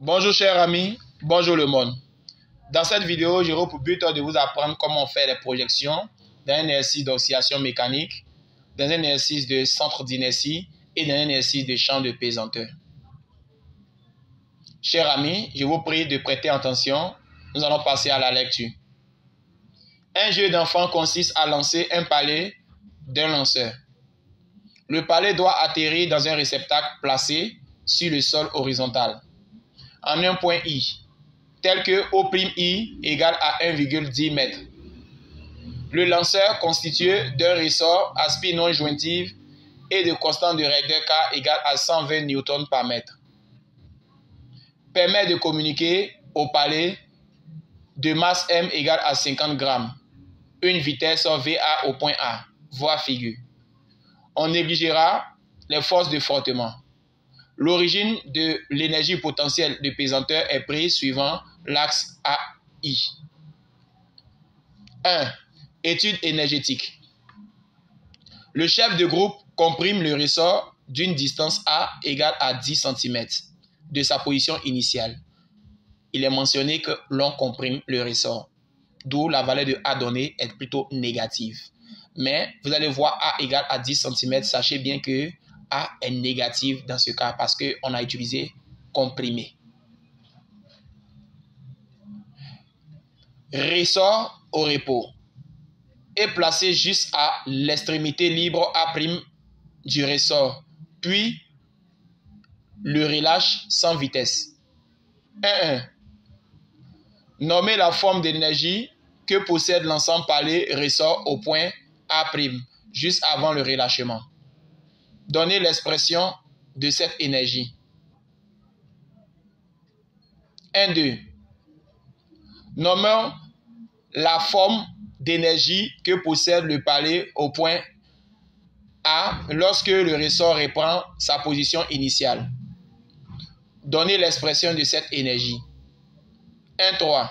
Bonjour chers amis, bonjour le monde. Dans cette vidéo, j'aurai pour but de vous apprendre comment faire les projections dans un exercice d'oscillation mécanique, dans un exercice de centre d'inertie et dans un exercice de champ de pesanteur. Chers amis, je vous prie de prêter attention. Nous allons passer à la lecture. Un jeu d'enfant consiste à lancer un palais d'un lanceur. Le palais doit atterrir dans un réceptacle placé sur le sol horizontal en un point I, tel que O'I égale à 1,10 m. Le lanceur constitué d'un ressort à spin non jointive et de constante de règle K égale à 120 N par mètre permet de communiquer au palais de masse M égale à 50 g, une vitesse VA au point A, voir figure. On négligera les forces de frottement. L'origine de l'énergie potentielle de pesanteur est prise suivant l'axe AI. 1. Étude énergétique. Le chef de groupe comprime le ressort d'une distance A égale à 10 cm de sa position initiale. Il est mentionné que l'on comprime le ressort, d'où la valeur de A donnée est plutôt négative. Mais vous allez voir A égale à 10 cm, sachez bien que A est négative dans ce cas parce qu'on a utilisé comprimé. Ressort au repos est placé juste à l'extrémité libre A' du ressort, puis le relâche sans vitesse. 1. Nommez la forme d'énergie que possède l'ensemble palais ressort au point A', juste avant le relâchement. Donnez l'expression de cette énergie. 1-2. Nommons la forme d'énergie que possède le palais au point A lorsque le ressort reprend sa position initiale. Donnez l'expression de cette énergie. 1-3.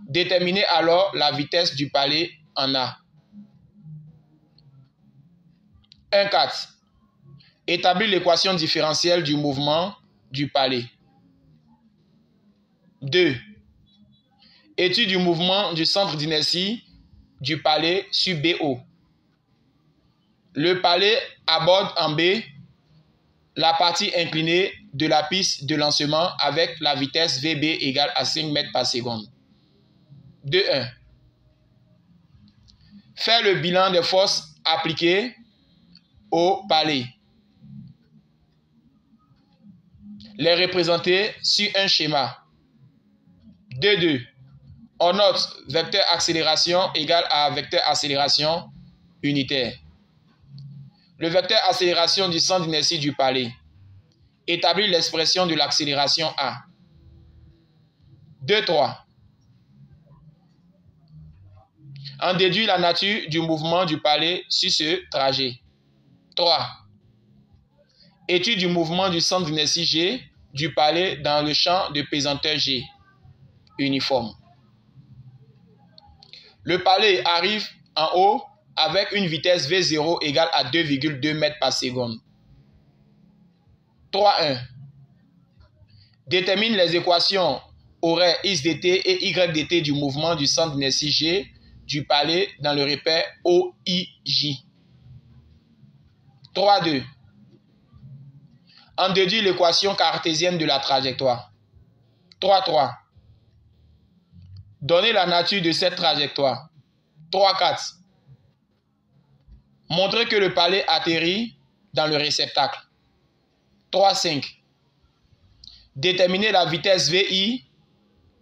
Déterminez alors la vitesse du palais en A. 1-4. Établir l'équation différentielle du mouvement du palais. 2. Étude du mouvement du centre d'inertie du palais sur BO. Le palais aborde en B la partie inclinée de la piste de lancement avec la vitesse VB égale à 5 mètres par seconde. 2-1. Faire le bilan des forces appliquées au palais. Les représenter sur un schéma. 2-2. On note vecteur accélération égale à vecteur accélération unitaire. Le vecteur accélération du centre d'inertie du palais. Établir l'expression de l'accélération A. 2-3. En déduire la nature du mouvement du palais sur ce trajet. 3. Étude du mouvement du centre d'inertie G du palais dans le champ de pesanteur G uniforme. Le palais arrive en haut avec une vitesse V0 égale à 2,2 m par seconde. 3-1. Détermine les équations horaires x dt et y dt du mouvement du centre d'inertie G du palais dans le repère OIJ. 3-2. En déduire l'équation cartésienne de la trajectoire. 3-3. Donner la nature de cette trajectoire. 3-4. Montrer que le palais atterrit dans le réceptacle. 3-5. Déterminer la vitesse VI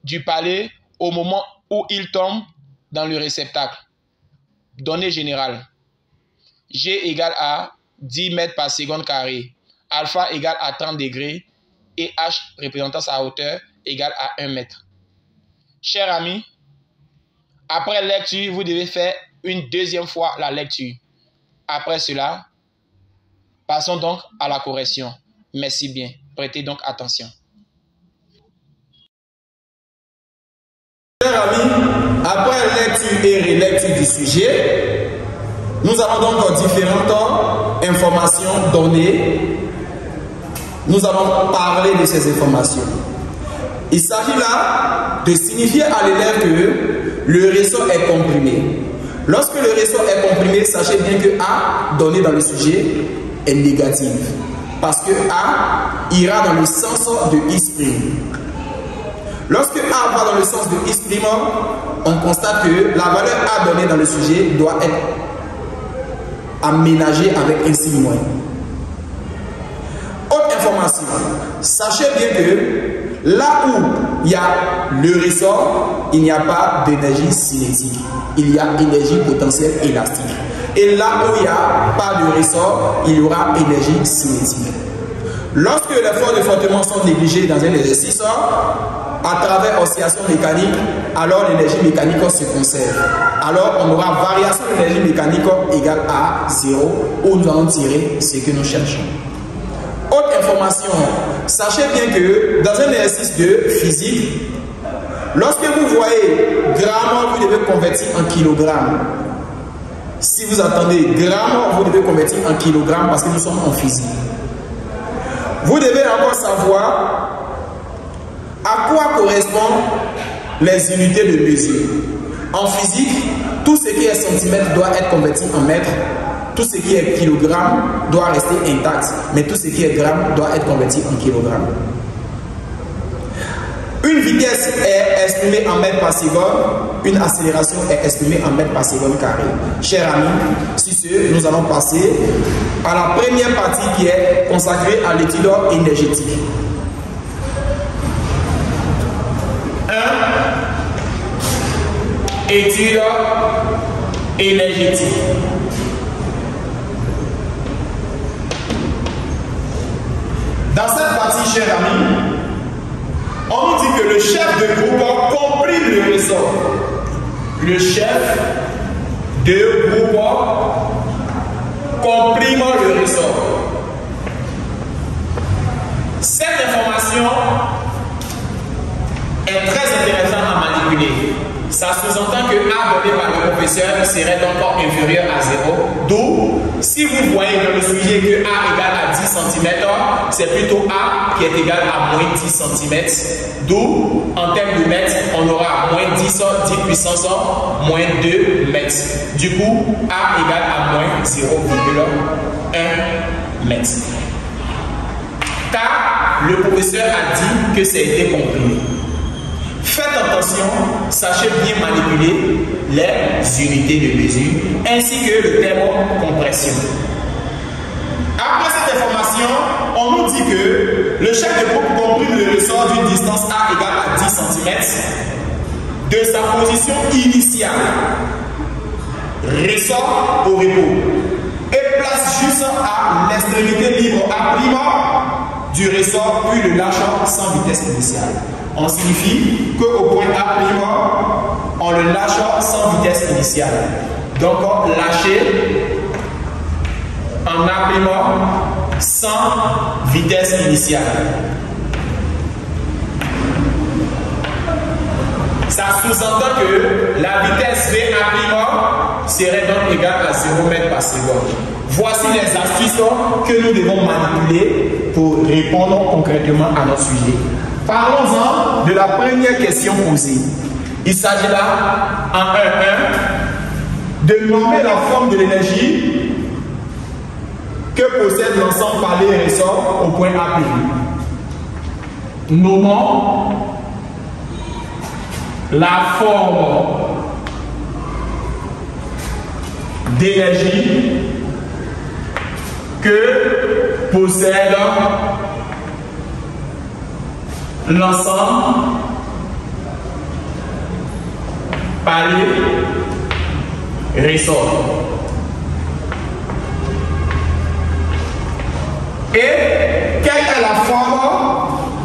du palais au moment où il tombe dans le réceptacle. Données générales. G égale à 10 mètres par seconde carré. Alpha égale à 30 degrés et H représentant sa hauteur égale à 1 mètre. Chers amis, après lecture, vous devez faire une deuxième fois la lecture. Après cela, passons donc à la correction. Merci bien. Prêtez donc attention. Chers amis, après lecture et relecture du sujet, nous avons donc différentes informations données. Nous allons parler de ces informations. Il s'agit là de signifier à l'élève que le ressort est comprimé. Lorsque le ressort est comprimé, sachez bien que A, donné dans le sujet, est négatif. Parce que A ira dans le sens de I'. Lorsque A va dans le sens de I', on constate que la valeur A donnée dans le sujet doit être aménagée avec un signe moins. Autre information, sachez bien que là où il y a le ressort, il n'y a pas d'énergie cinétique. Il y a énergie potentielle élastique. Et là où il n'y a pas de ressort, il y aura énergie cinétique. Lorsque les forces de frottement sont négligées dans un exercice, à travers oscillation mécanique, alors l'énergie mécanique se conserve. Alors on aura variation de l'énergie mécanique égale à 0, où nous allons tirer ce que nous cherchons. Autre information, sachez bien que dans un exercice de physique, lorsque vous voyez gramme, vous devez convertir en kilogramme. Si vous entendez gramme, vous devez convertir en kilogramme parce que nous sommes en physique. Vous devez encore savoir à quoi correspondent les unités de mesure. En physique, tout ce qui est centimètre doit être converti en mètre. Tout ce qui est kilogramme doit rester intact, mais tout ce qui est gramme doit être converti en kilogramme. Une vitesse est estimée en mètres par seconde, une accélération est estimée en mètres par seconde carré. Chers amis, sur ce, nous allons passer à la première partie qui est consacrée à l'étude énergétique. 1. Étude énergétique. Dans cette partie, chers amis, on nous dit que le chef de groupe comprime le ressort. Le chef de groupe comprime le ressort. Cette information est très intéressante à manipuler. Ça sous-entend que A donné par le professeur serait donc inférieur à 0. D'où, si vous voyez dans le sujet que A égale à 10 cm, c'est plutôt A qui est égal à moins 10 cm. D'où, en termes de mètres, on aura moins 10 puissance moins 2 mètres. Du coup, A égale à moins 0,1 mètre. Car le professeur a dit que c'est comprimé. Faites attention, sachez bien manipuler les unités de mesure ainsi que le terme compression. Après cette information, on nous dit que le chef de groupe comprime le ressort d'une distance A égale à 10 cm de sa position initiale, ressort au repos, et place juste à l'extrémité libre A' du ressort puis le lâche sans vitesse initiale. On signifie qu'au point A', on le lâche sans vitesse initiale. Donc, lâcher en A' sans vitesse initiale. Ça sous-entend que la vitesse VA' serait donc égale à 0 mètres par seconde. Voici les astuces que nous devons manipuler pour répondre concrètement à notre sujet. Parlons-en de la première question posée. Il s'agit là, en 1.1, de nommer la forme de l'énergie que possède l'ensemble par les ressorts au point A'. Nommons la forme d'énergie que possède l'ensemble par les ressorts. Et quelle est la forme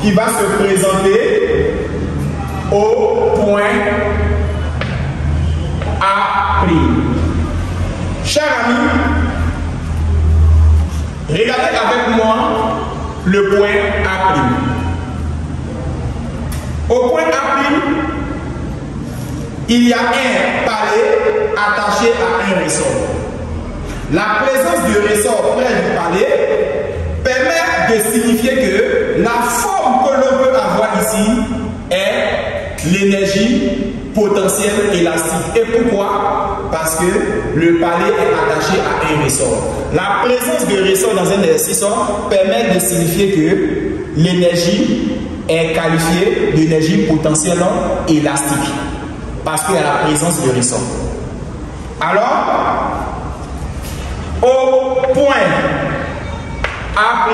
qui va se présenter au point A'? Chers amis, regardez avec moi le point A'. Au point A', il y a un palais attaché à un ressort. La présence du ressort près du palais permet de signifier que la forme que l'on veut avoir ici potentiel élastique. Et pourquoi? Parce que le palais est attaché à un ressort. La présence de ressort dans un exercice permet de signifier que l'énergie est qualifiée d'énergie potentielle élastique. Parce qu'il y a la présence de ressort. Alors, au point A',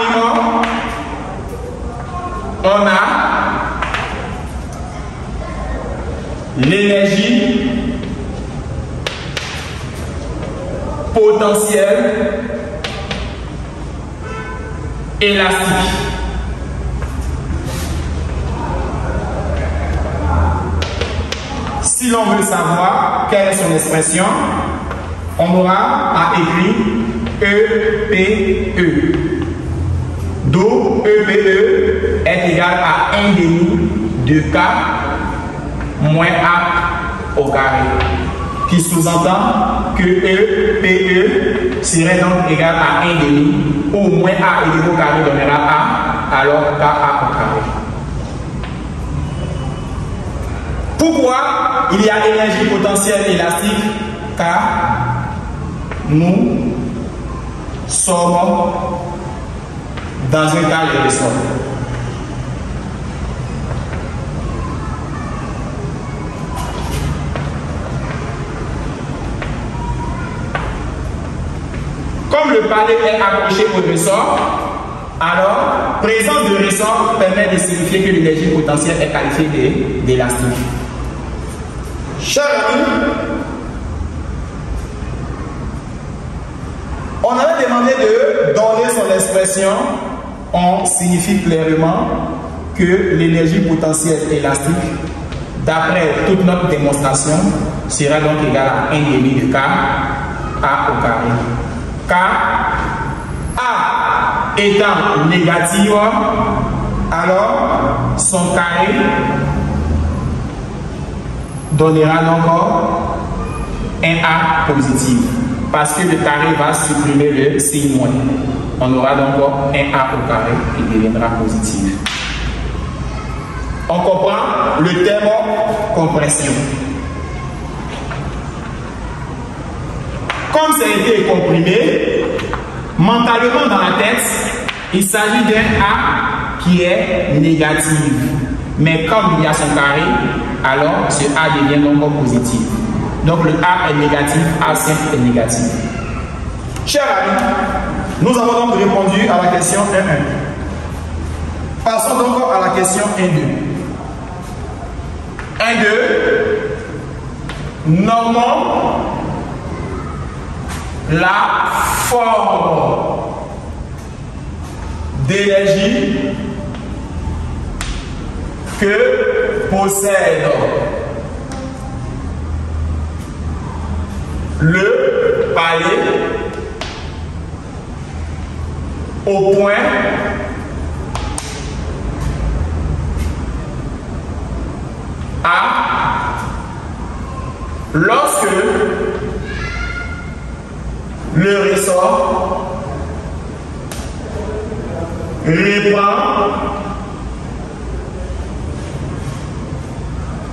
on a l'énergie potentielle élastique. Si l'on veut savoir quelle est son expression, on aura à écrire EPE. D'où EPE est égal à 1,5 de K moins A au carré. Qui sous-entend que EPE serait donc égal à 1,5 ou moins A égal au carré donnera A, alors KA au carré. Pourquoi il y a énergie potentielle élastique? Car nous sommes dans un cas de ressort. Comme le palais est accroché au ressort, alors présence de ressort permet de signifier que l'énergie potentielle est qualifiée d'élastique. Chers amis, on avait demandé de donner son expression. On signifie clairement que l'énergie potentielle élastique, d'après toute notre démonstration, sera donc égale à 1,5 de K A au carré. K A étant négative, alors son carré donnera donc un A positif. Parce que le carré va supprimer le signe moins. On aura donc un A au carré qui deviendra positif. On comprend le terme compression. Comme ça a été comprimé, mentalement dans la tête, il s'agit d'un A qui est négatif. Mais comme il y a son carré, alors ce A devient donc positif. Donc le A est négatif, A5 est négatif. Chers amis, nous avons donc répondu à la question 1.1. Passons donc à la question 1.2. 1.2. Nommons la forme d'énergie que possède le palais au point A lorsque le ressort reprend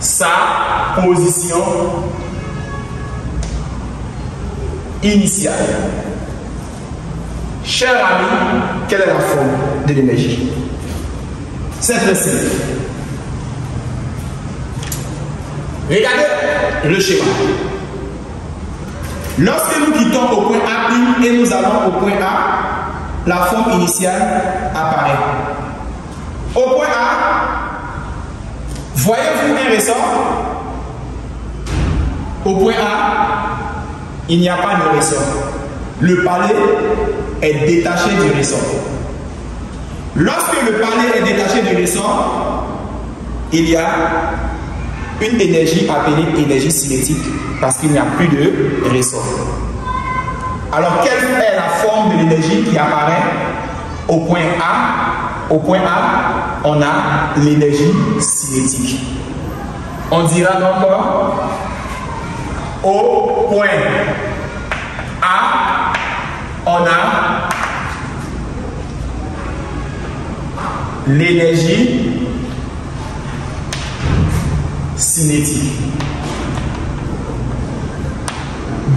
sa position initiale. Chers amis, quelle est la forme de l'énergie? C'est très simple. Regardez le schéma. Lorsque nous quittons au point A et nous allons au point A, la forme initiale apparaît. Au point A, voyez-vous un ressort? Au point A, il n'y a pas de ressort. Le palais est détaché du ressort. Lorsque le palais est détaché du ressort, il y a une énergie appelée énergie cinétique parce qu'il n'y a plus de ressort. Alors, quelle est la forme de l'énergie qui apparaît au point A? Au point A, on a l'énergie cinétique. On dira donc au point A, on a l'énergie cinétique.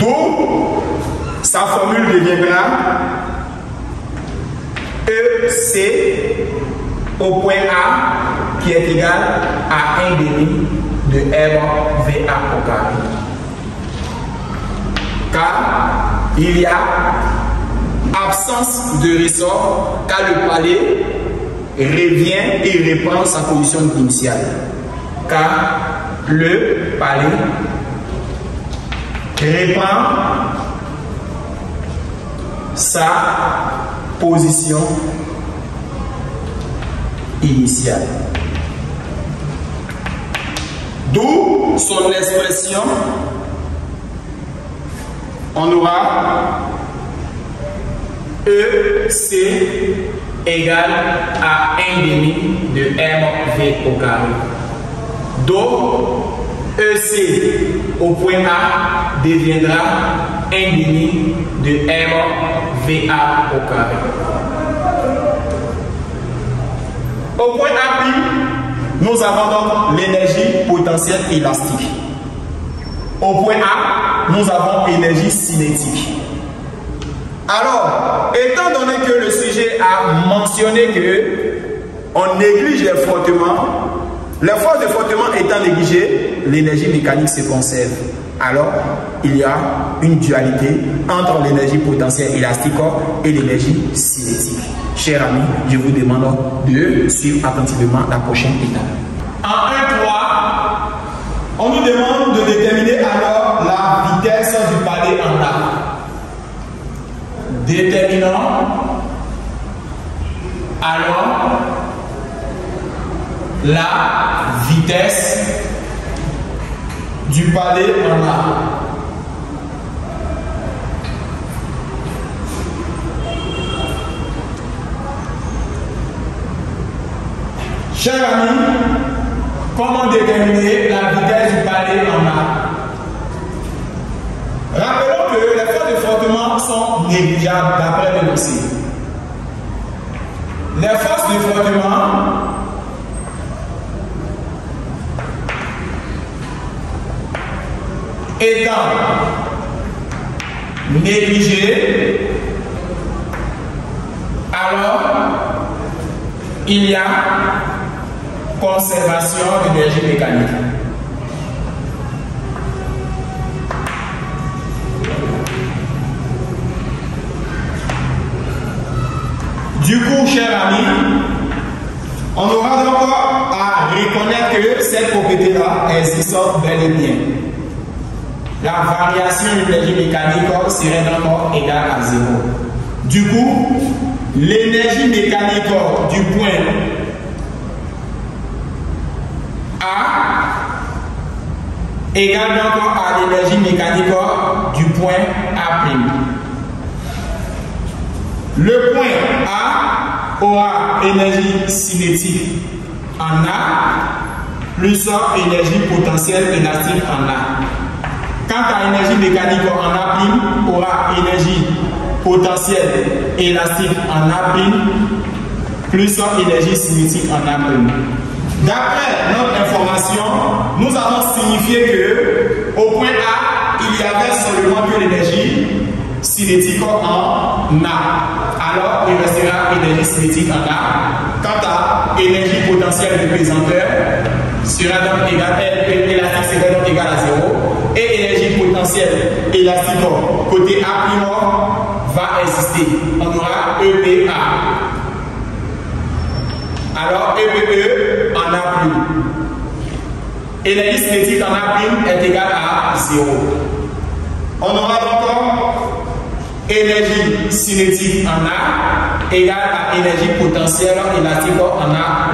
D'où sa formule deviendra EC au point A qui est égal à 1 demi de MVA au carré. Car il y a absence de ressort car le palais revient et reprend sa position initiale. Car le palais reprend sa position initiale. D'où son expression, on aura EC égale à 1 demi de MV au carré. Donc, EC au point A deviendra 1 demi de MVA au carré. Au point A', nous avons donc l'énergie potentielle élastique. Au point A, nous avons énergie cinétique. Alors, étant donné que le sujet a mentionné que on néglige les frottements, les forces de frottement étant négligées, l'énergie mécanique se conserve. Alors, il y a une dualité entre l'énergie potentielle élastique et l'énergie cinétique. Chers amis, je vous demande de suivre attentivement la prochaine étape. En 1.3, on nous demande de déterminer alors la vitesse du palais en A. Déterminons alors la vitesse du palais en A. Chers amis, comment déterminer la vitesse du palais en A? Rappelons que les forces de frottement sont négligeables d'après le dossier. Les forces de frottement étant négligées, alors il y a conservation d'énergie mécanique. Du coup, chers amis, on aura donc à reconnaître que cette propriété-là existe bel et bien. La variation de l'énergie mécanique serait donc égale à 0. Du coup, l'énergie mécanique du point A égale donc à l'énergie mécanique du point A'. Le point A aura énergie cinétique en A plus énergie potentielle élastique en A. Quant à l'énergie mécanique en A' aura énergie potentielle élastique en A' plus énergie cinétique en A'. D'après notre information, nous avons signifié que au point A, il y avait seulement que l'énergie cinétique en A. Alors, il restera énergie cinétique en A. Quant à énergie potentielle du présenteur, sera donc égal, élastique sera donc égal à 0. Et énergie potentielle élastique côté A' va exister. On aura EPA. Alors, EPE en A'. Énergie cinétique en A' est égale à 0. On aura donc énergie cinétique en A égale à énergie potentielle élastique en A'.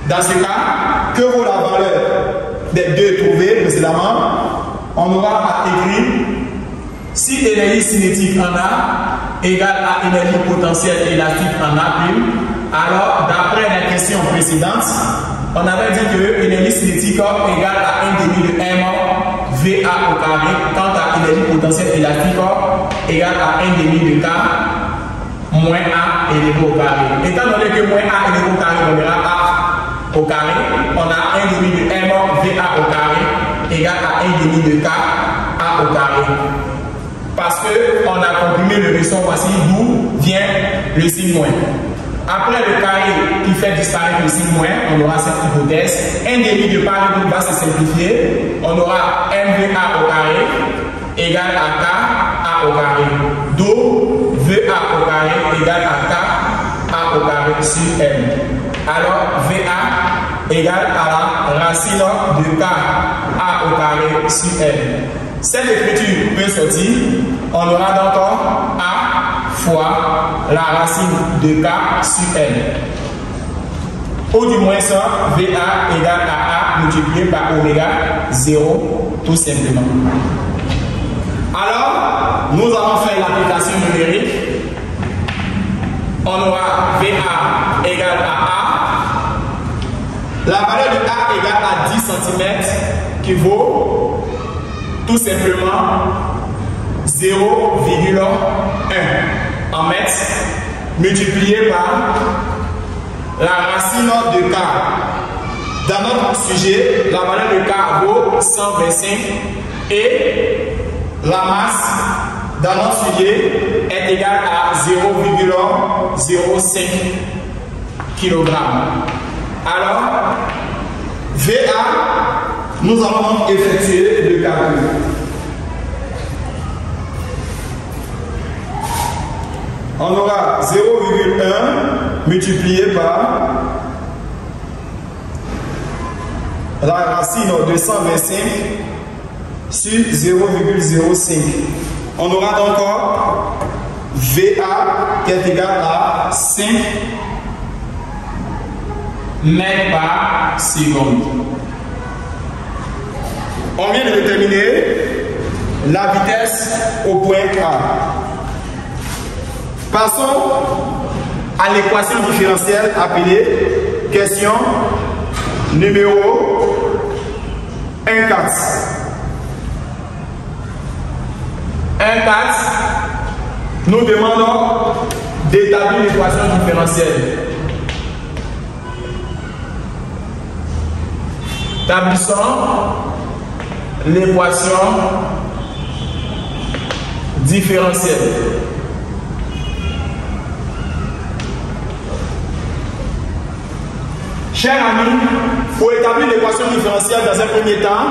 Dans ce cas, que vaut la valeur des deux trouvés précédemment? On aura à écrire si énergie cinétique en A égale à énergie potentielle élastique en A'. Alors, d'après la question précédente, on avait dit que l'énergie cinétique égale à 1 demi de M VA au carré, quant à énergie potentielle élastique égale à 1 demi de K moins A élevé au carré. Étant donné que moins A élevé au carré donnera A au carré, on a 1 demi de M VA au carré égale à 1 demi de K A au carré. qu'on a comprimé le ressort, voici d'où vient le signe moins. Après le carré qui fait disparaître le signe moins, on aura cette hypothèse. 1 demi de part et d'autre va se simplifier. On aura MVA au carré égale à K A au carré. D'où VA au carré égale à K A au carré sur M. Alors VA égale à la racine de K A au carré sur M. Cette écriture peut sortir. On aura donc A fois la racine de K sur N. Ou du moins ça, VA égale à A multiplié par oméga 0, tout simplement. Alors, nous allons faire l'application numérique. On aura VA égale à A. La valeur de A égale à 10 cm qui vaut tout simplement 0,1 en mètres multiplié par la racine de K. Dans notre sujet, la valeur de K vaut 125 et la masse dans notre sujet est égale à 0,05 kg. Alors, VA, nous allons effectuer le calcul. On aura 0,1 multiplié par la racine de 125 sur 0,05. On aura donc VA qui est égal à 5 mètres par seconde. On vient de déterminer la vitesse au point A. Passons à l'équation différentielle appelée question numéro 1,4. 1,4, nous demandons d'établir l'équation différentielle. Établissons l'équation différentielle. Chers amis, pour établir l'équation différentielle dans un premier temps,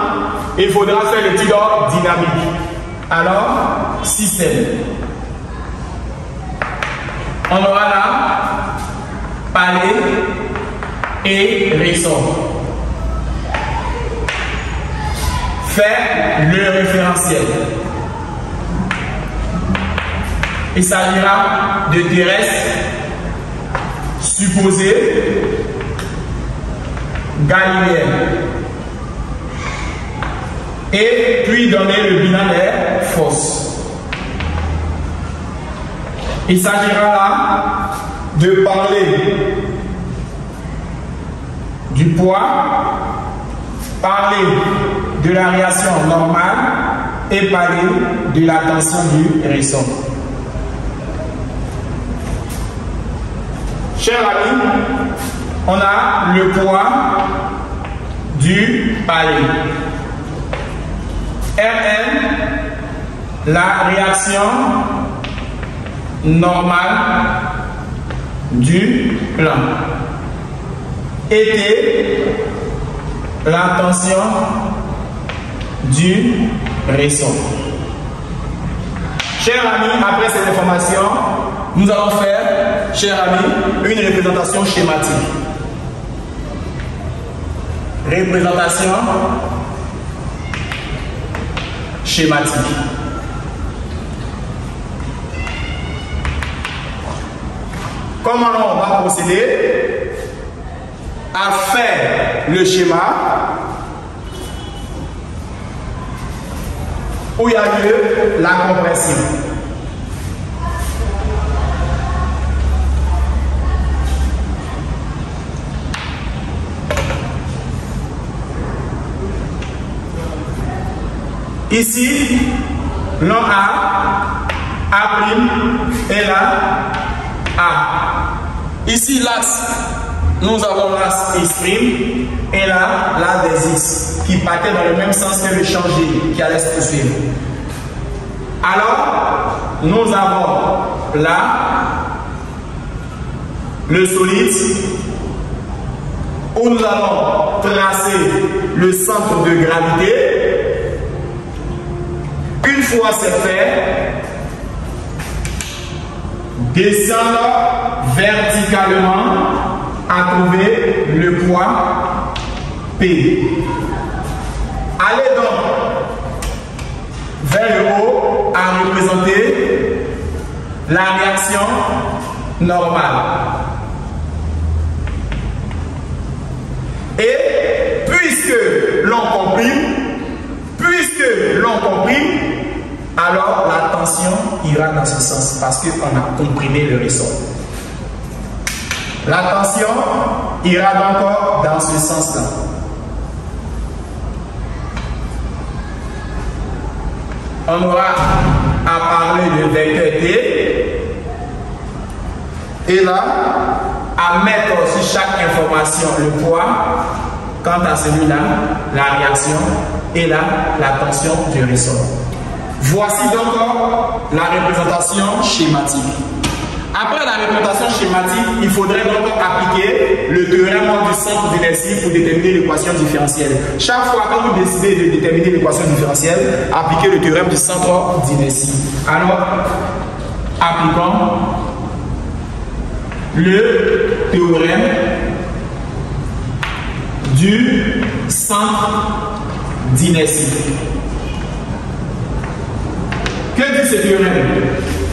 il faudra faire l'étude dynamique. Alors, système. On aura là palais et ressort. Faire le référentiel. Il s'agira de terrestre supposé galiléen. Et puis donner le binaire force. Il s'agira là de parler du poids, parler de la réaction normale et parler de la tension du ressort. Chers amis, on a le poids du palais. Rn, la réaction normale du plan. Et T, la tension du ressort. Chers amis, après cette information, nous allons faire, chers amis, une représentation schématique. Représentation schématique. Comment on va procéder à faire le schéma où il y a lieu la compression. Ici, l'on a A' et là A. Ici, l'axe, nous avons l'axe X' et là, l'axe des X qui partait dans le même sens que le changer qui allait se poursuivre. Alors, nous avons là le solide où nous allons tracer le centre de gravité. Une fois c'est fait, descendre verticalement à trouver le poids P. Allez donc vers le haut à représenter la réaction normale. Et puisque l'on comprime, alors la tension ira dans ce sens parce qu'on a comprimé le ressort. La tension ira donc dans ce sens-là. On aura à parler de vecteur T et là, à mettre sur chaque information le poids, quant à celui-là, la réaction et là, la tension du ressort. Voici donc la représentation schématique. Après la représentation schématique, il faudrait donc appliquer le théorème du centre d'inertie pour déterminer l'équation différentielle. Chaque fois que vous décidez de déterminer l'équation différentielle, appliquez le théorème du centre d'inertie. Alors, appliquons le théorème du centre d'inertie. Que dit ce théorème?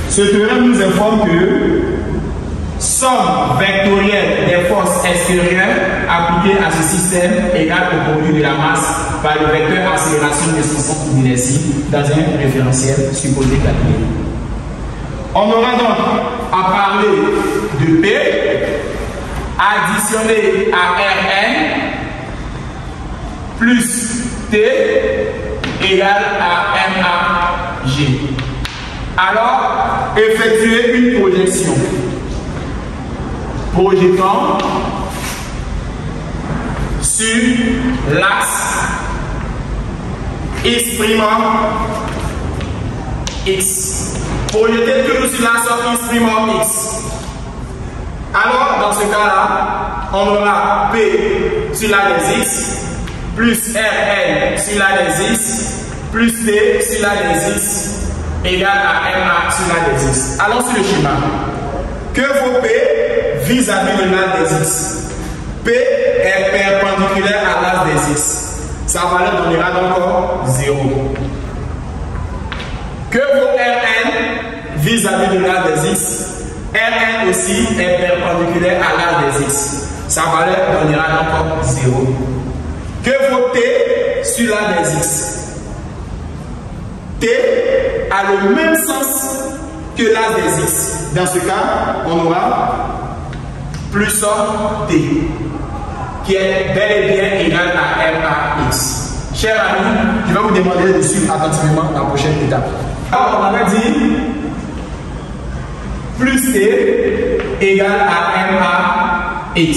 Ce théorème nous informe que somme vectorielle des forces extérieures appliquées à ce système égale au produit de la masse par le vecteur accélération de son centre d'inertie dans un référentiel supposé calculé. On aura donc à parler de P additionné à Rn plus T égale à MAG. Alors, effectuez une projection. Projetons sur l'axe X', X. Projetez toujours sur l'axe X'. Alors, dans ce cas-là, on aura P sur l'axe X, plus Rn sur l'axe X, plus T sur l'axe X, égale à MA sur l'axe X. Allons sur le schéma. Que vaut P vis-à-vis de l'axe X? P est perpendiculaire à l'axe X. Sa valeur donnera donc 0. Que vaut Rn vis-à-vis de l'axe X? Rn aussi est perpendiculaire à l'axe X. Sa valeur donnera donc 0. Que vaut T sur l'axe X? T a le même sens que l'axe X. Dans ce cas, on aura plus T, qui est bel et bien égal à MAX. Chers amis, je vais vous demander de suivre attentivement la prochaine étape. Alors, on avait dit plus T égale à MAX.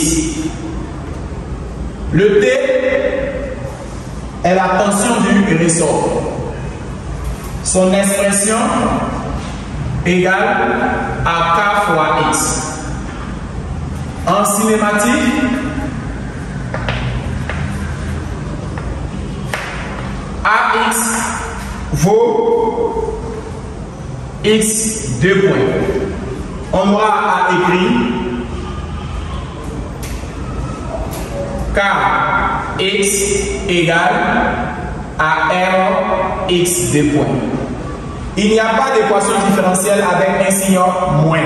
Le T est la tension du ressort. Son expression égale à K fois X. En cinématique, AX vaut X 2 points. On aura à écrire KX égale à R X 2 points. Il n'y a pas d'équation différentielle avec un signe moins.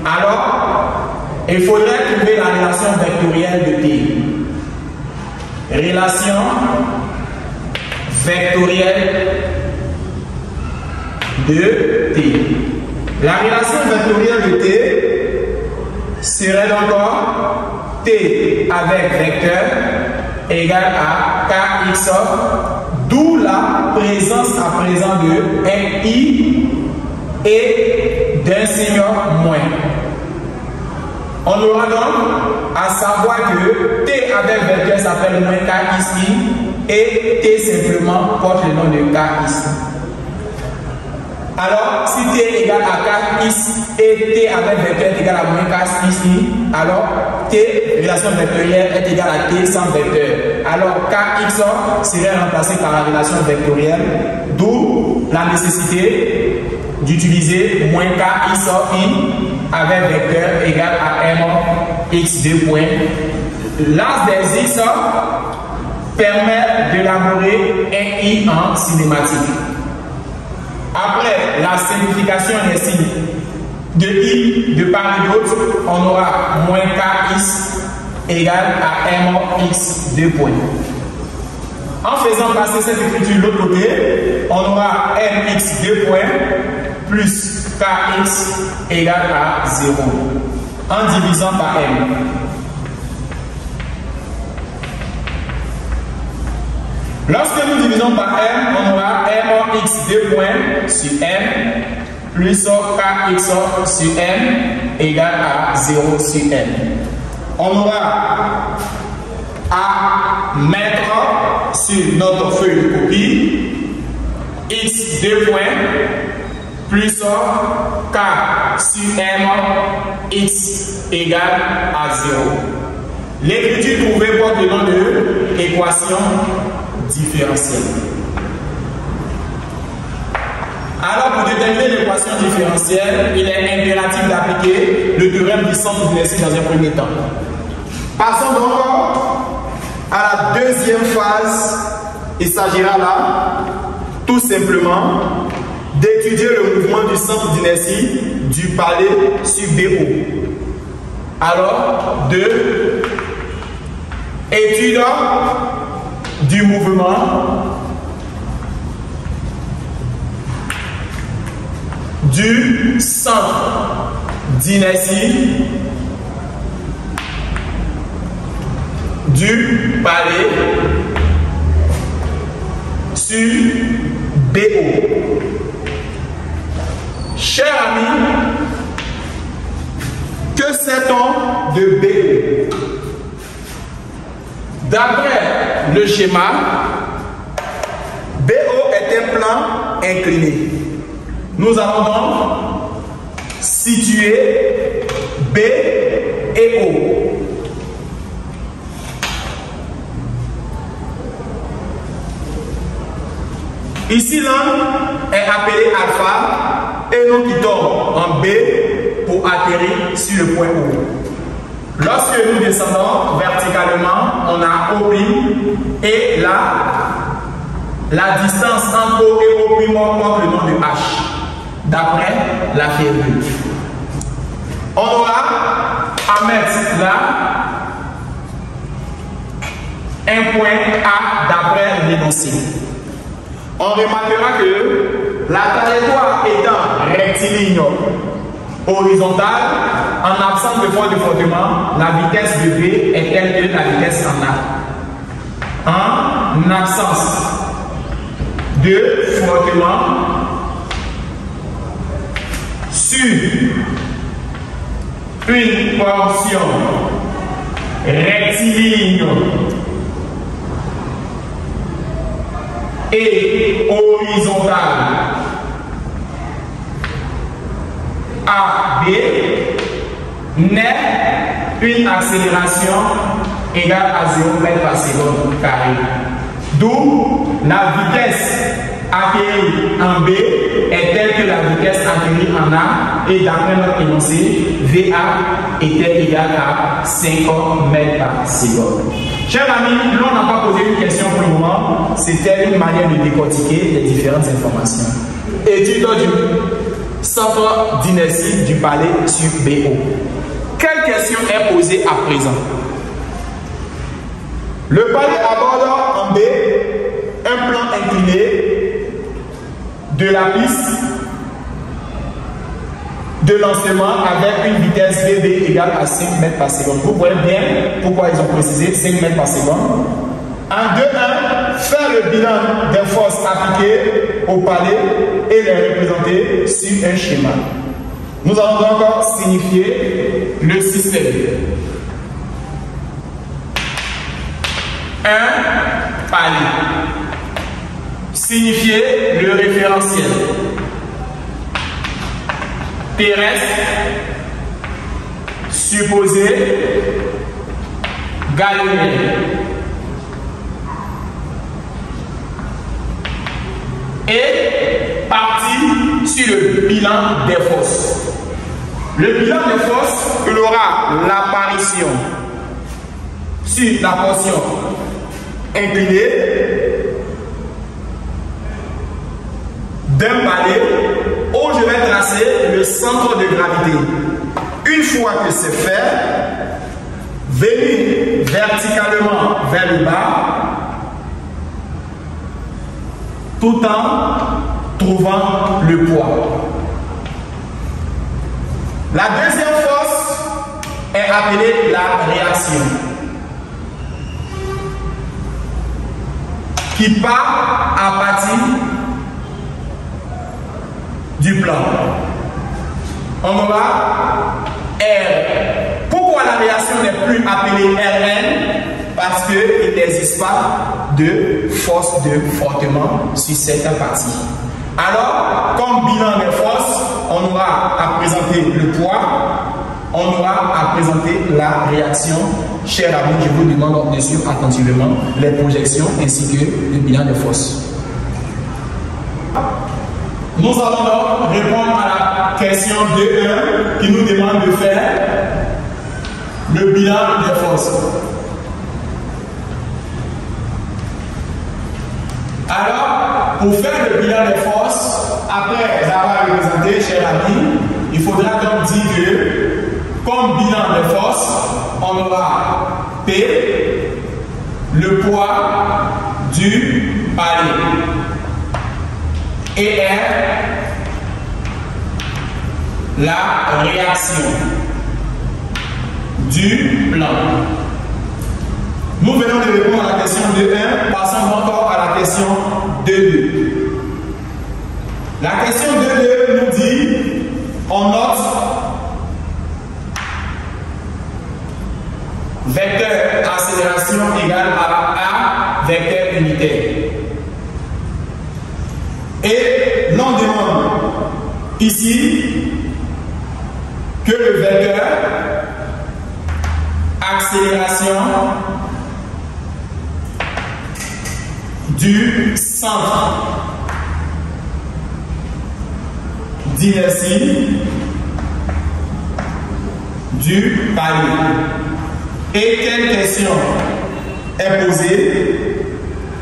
Alors, il faudrait trouver la relation vectorielle de T. Relation vectorielle de T. La relation vectorielle de T serait donc T avec vecteur égale à KX, d'où la présence à présent de MI et d'un signe moins. On aura donc à savoir que T avec vecteur s'appelle moins K ici et T simplement porte le nom de K ici. Alors, si t est égal à 4x et t avec vecteur est égal à moins 4 ici, alors t, relation vectorielle, est égal à t sans vecteur. Alors, kx serait remplacé par la relation vectorielle, d'où la nécessité d'utiliser moins kx i avec vecteur égal à m x 2 points. L'as des x permet d'élaborer un i en cinématique. Après la simplification des signes de i de part et d'autre, on aura moins kx égale à m x 2 points. En faisant passer cette écriture de l'autre côté, on aura mx 2 points plus kx égale à 0 en divisant par m. Lorsque nous divisons par m, on aura m x 2 points sur m plus kx sur m égale à 0 sur m. On aura à mettre sur notre feuille de copie x 2 points plus k sur m x égale à 0. L'écriture trouvée porte le nom de équation différentielle. Alors, pour déterminer l'équation différentielle, il est impératif d'appliquer le théorème du centre d'inertie dans un premier temps. Passons donc à la deuxième phase. Il s'agira là, tout simplement, d'étudier le mouvement du centre d'inertie du palais sur BO. Alors, étude du mouvement du centre d'inertie du palais sur BO. Chers amis, que sait-on de BO? D'après le schéma, BO est un plan incliné. Nous allons donc situer B et O. Ici, l'angle est appelé alpha et nous quittons en B pour atterrir sur le point O. Lorsque nous descendons verticalement, on a O' et là, la distance entre O et O' porte le nom de H, d'après la virgule. On aura à mettre là un point A d'après l'énoncé. On remarquera que la trajectoire étant rectiligne horizontale, en absence de force de frottement, la vitesse de V est telle que la vitesse en A. En absence de frottement sur une portion rectiligne et horizontale AB naît une accélération égale à 0 mètres par seconde carré. D'où la vitesse acquérie en B est telle que la vitesse acquérie en A, et d'après notre énoncé, VA était égal à 50 mètres par seconde. Chers amis, l'on n'a pas posé une question pour le moment, c'était une manière de décortiquer les différentes informations. Étude du centre d'inertie du palais sur BO. Quelle question est posée à présent? Le palais aborde en B un plan incliné de la piste de lancement avec une vitesse VB égale à 5 mètres par seconde. Vous voyez bien pourquoi ils ont précisé 5 mètres par seconde. En 2.1, faire le bilan des forces appliquées au palais et les représenter sur un schéma. Nous allons donc signifier le système. 1. Palais. Signifier le référentiel. terrestre supposé galiléen. Et parti sur le bilan des fosses. Le bilan des fosses, il aura l'apparition sur la portion inclinée d'un palais où je vais tracer le centre de gravité. Une fois que c'est fait, venir verticalement vers le bas tout en trouvant le poids. La deuxième force est appelée la réaction, qui part à partir du plan. On aura R. Pourquoi la réaction n'est plus appelée Rn? Parce qu'il n'existe pas de force de frottement sur cette partie. Alors, comme bilan des forces, on aura à présenter le poids, on aura à présenter la réaction. Chers amis, je vous demande de suivre attentivement les projections ainsi que le bilan des forces. Nous allons donc répondre à la question 2.1 qui nous demande de faire le bilan des forces. Alors, pour faire le bilan des forces, après avoir représenté, chers amis, il faudra donc dire que, comme bilan des forces, on aura P, le poids du palais, et R, la réaction du plan. Nous venons de répondre à la question 2.1, passons encore à la question 2.2. La question 2.2 nous dit, on note vecteur accélération égale à A vecteur unitaire. Et l'on demande ici que le vecteur accélération du centre d'inertie du palier. Et quelle question est posée?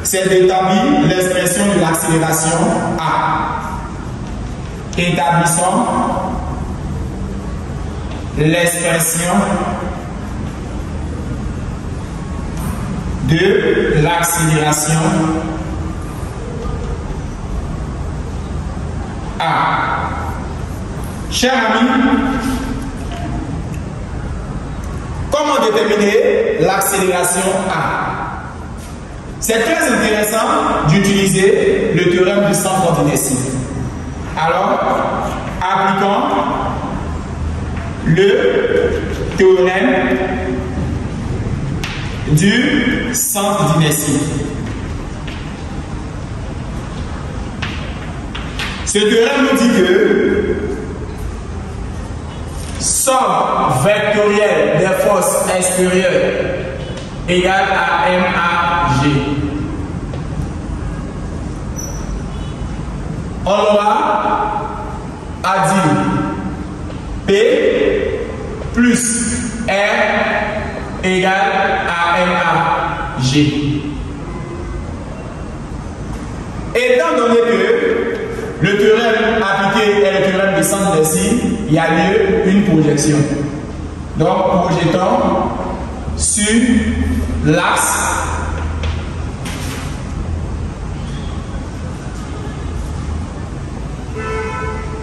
C'est d'établir l'expression de l'accélération A. Établissons l'expression de l'accélération A. Chers amis, comment déterminer l'accélération A? C'est très intéressant d'utiliser le théorème du centre d'inertie. Alors, appliquons le théorème du centre d'inertie. Ce théorème nous dit que somme vectorielle des forces extérieures égale à MAG. On aura à dire P plus R égale à MAG. Étant donné que le théorème appliqué est le théorème du centre d'inertie, il y a lieu une projection. Donc, projetons sur l'axe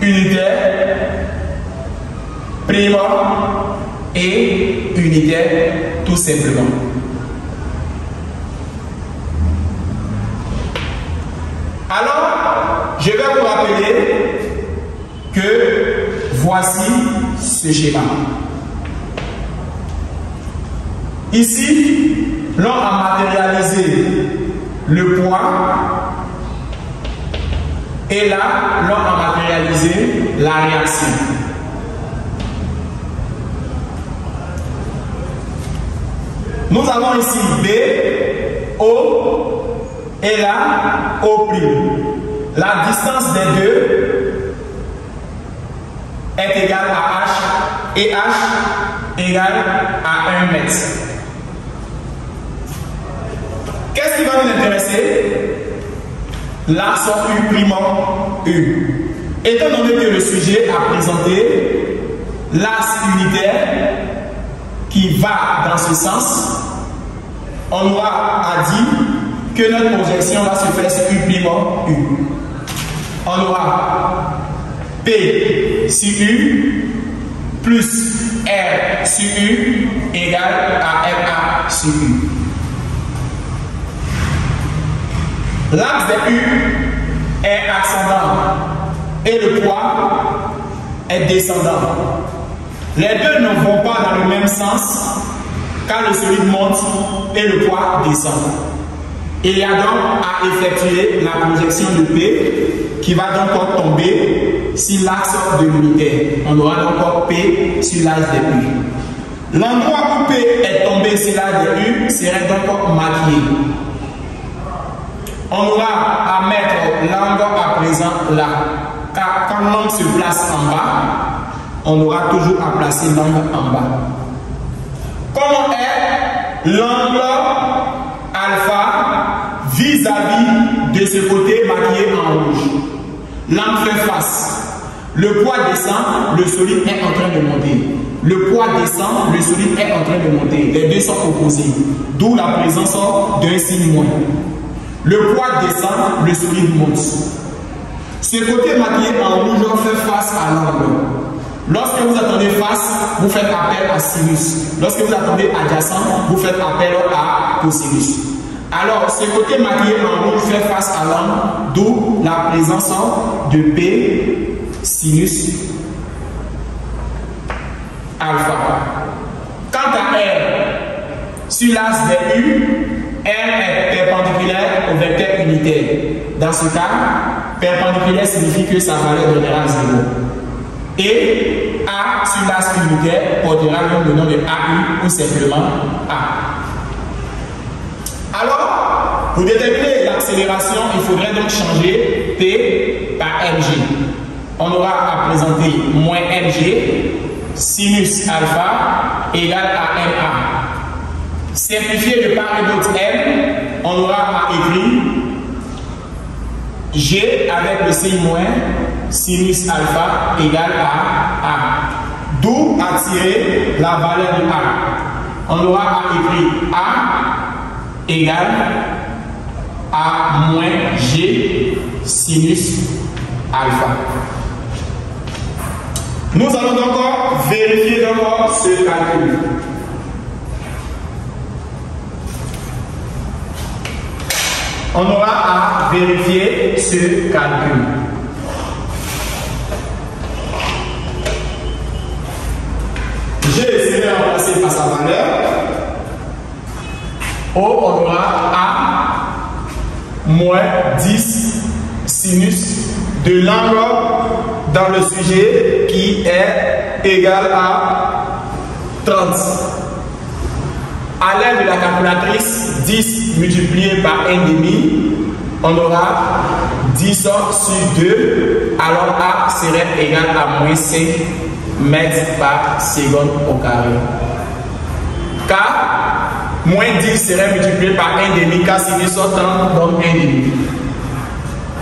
unitaire, primaire et unitaire tout simplement. Alors, je vais vous rappeler que voici ce schéma. Ici, l'on a matérialisé le poids et là, l'on a matérialisé la réaction. Nous avons ici B, O et là O'. La distance des deux est égale à H et H égale à 1 mètre. Qu'est-ce qui va nous intéresser? L'axe U'. Étant donné que le sujet a présenté l'axe unitaire qui va dans ce sens, on aura dit que notre projection va se faire sur U'. On aura P sur U plus R sur U égale à RA sur U. L'axe de U est ascendant et le poids est descendant. Les deux ne vont pas dans le même sens car le solide monte et le poids descend. Il y a donc à effectuer la projection de P qui va donc tomber sur l'axe de l'unité. On aura donc P sur l'axe de U. L'endroit où P est tombé sur l'axe de U serait donc maquillé. On aura à mettre l'angle à présent là. Car quand l'angle se place en bas, on aura toujours à placer l'angle en bas. Comment est l'angle alpha vis-à-vis de ce côté maquillé en rouge? L'angle fait face. Le poids descend, le solide est en train de monter. Le poids descend, le solide est en train de monter. Les deux sont opposés. D'où la présence d'un signe moins. Le poids descend, le solide monte. Ce côté maquillé en rouge fait face à l'angle. Lorsque vous attendez face, vous faites appel à sinus. Lorsque vous attendez adjacent, vous faites appel à cosinus. Alors, ce côté maquillé en rouge fait face à l'angle, d'où la présence de P sinus alpha. Quant à R, sur l'axe de U, R est perpendiculaire au vecteur unitaire. Dans ce cas, perpendiculaire signifie que sa valeur donnera 0. Et A sur l'axe unitaire portera le nom de AU ou simplement A. Alors, pour déterminer l'accélération, il faudrait donc changer P par mg. On aura à présenter moins mg sinus alpha égale à ma. Simplifié de part et d'autre m, on aura à écrire g avec le signe moins sinus alpha égale à a. D'où à tirer la valeur de a. On aura à écrire a égale à moins g sinus alpha. Nous allons donc vérifier d'abord ce calcul. On aura à vérifier ce calcul. G serait remplacé par sa valeur. O, on aura à moins 10 sinus de l'angle dans le sujet qui est égal à 30. À l'aide de la calculatrice, 10 multiplié par 1,5, on aura 10 sur 2, alors A serait égal à moins 5 mètres par seconde au carré. Car moins 10 serait multiplié par 1,5, car sinus 30 donc 1,5.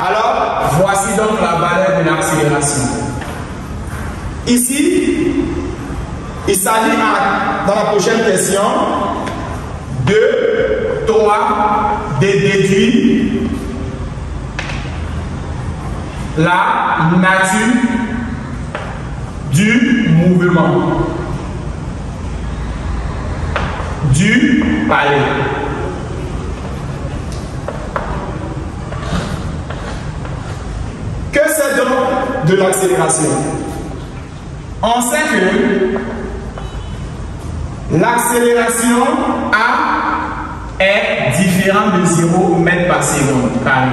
Alors, voici donc la valeur de l'accélération. Ici, il s'agit dans la prochaine question de déduire la nature du mouvement du palais. Que c'est donc de l'accélération? On sait que l'accélération A est différente de 0 mètres par seconde carré.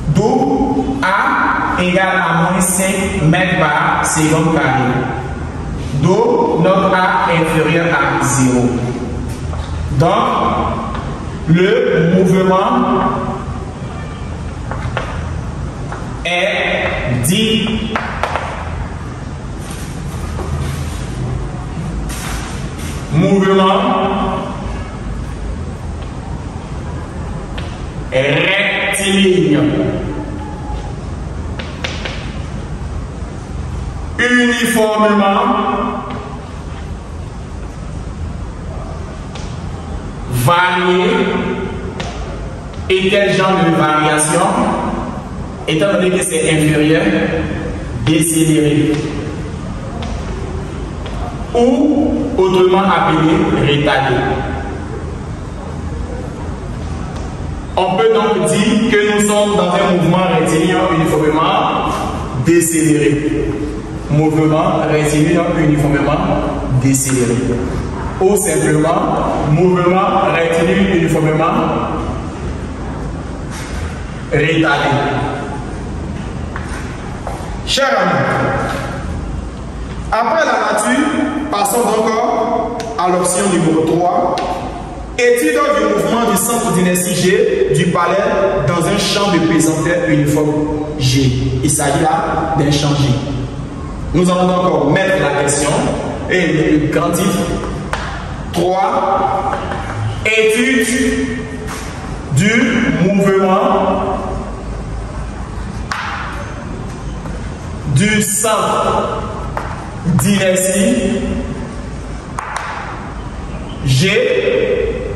D'où A égale à moins 5 mètres par seconde carré. D'où notre A est inférieur à 0. Donc, le mouvement est dit mouvement rectiligne. Uniformément varié. Et quel genre de variation? Étant donné que c'est inférieur, décéléré. Ou autrement appelé retardé. On peut donc dire que nous sommes dans un mouvement rectiligne uniformément décéléré. Mouvement rectiligne uniformément décéléré. Ou simplement mouvement rectiligne uniformément retardé. Chers amis, après la nature, passons donc à l'option numéro 3. Étude du mouvement du centre d'inertie G du palais dans un champ de pesanteur uniforme G. Il s'agit là d'un champ G. Nous allons donc mettre la question et le grand titre 3. Étude du mouvement du centre d'inertie G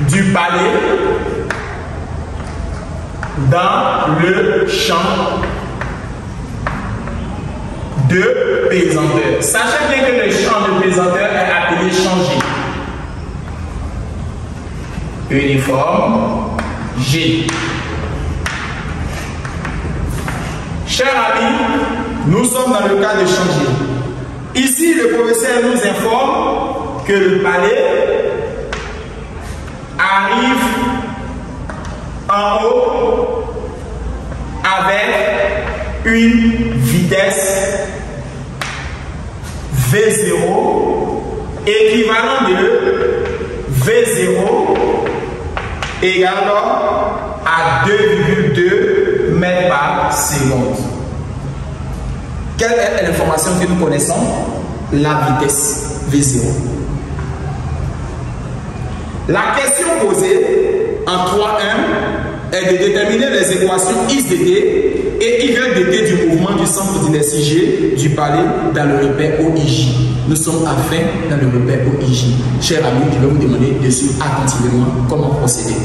du palais dans le champ de pesanteur. Sachez bien que le champ de pesanteur est appelé champ G. Uniforme G. Chers amis, nous sommes dans le cas de champ G. Ici, le professeur nous informe que le palais arrive en haut avec une vitesse V0 équivalent de V0 égale à 2,2 mètres par seconde. Quelle est l'information que nous connaissons? La vitesse V0. La question posée en 3.1 est de déterminer les équations x dt et y dt du mouvement du centre d'inertie G du palais dans le repère OIJ. Nous sommes à fin dans le repère OIJ. Chers amis, je vais vous demander de suivre attentivement comment procéder.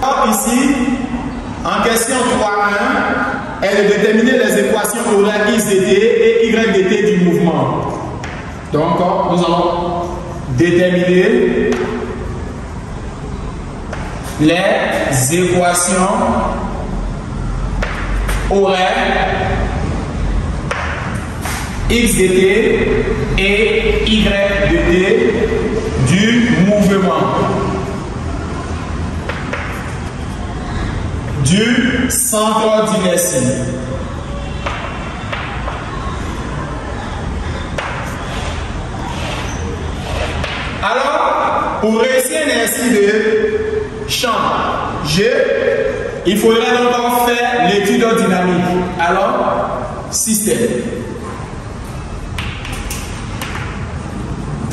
Alors ici, en question 3.1, est de déterminer les équations horaires x dt et y dt du mouvement. Donc, nous allons déterminer les équations horaires x dt et y dt du mouvement du centre d'inertie. Alors, pour réussir l'inertie de champ G, il faudrait donc faire l'étude dynamique. Alors, système.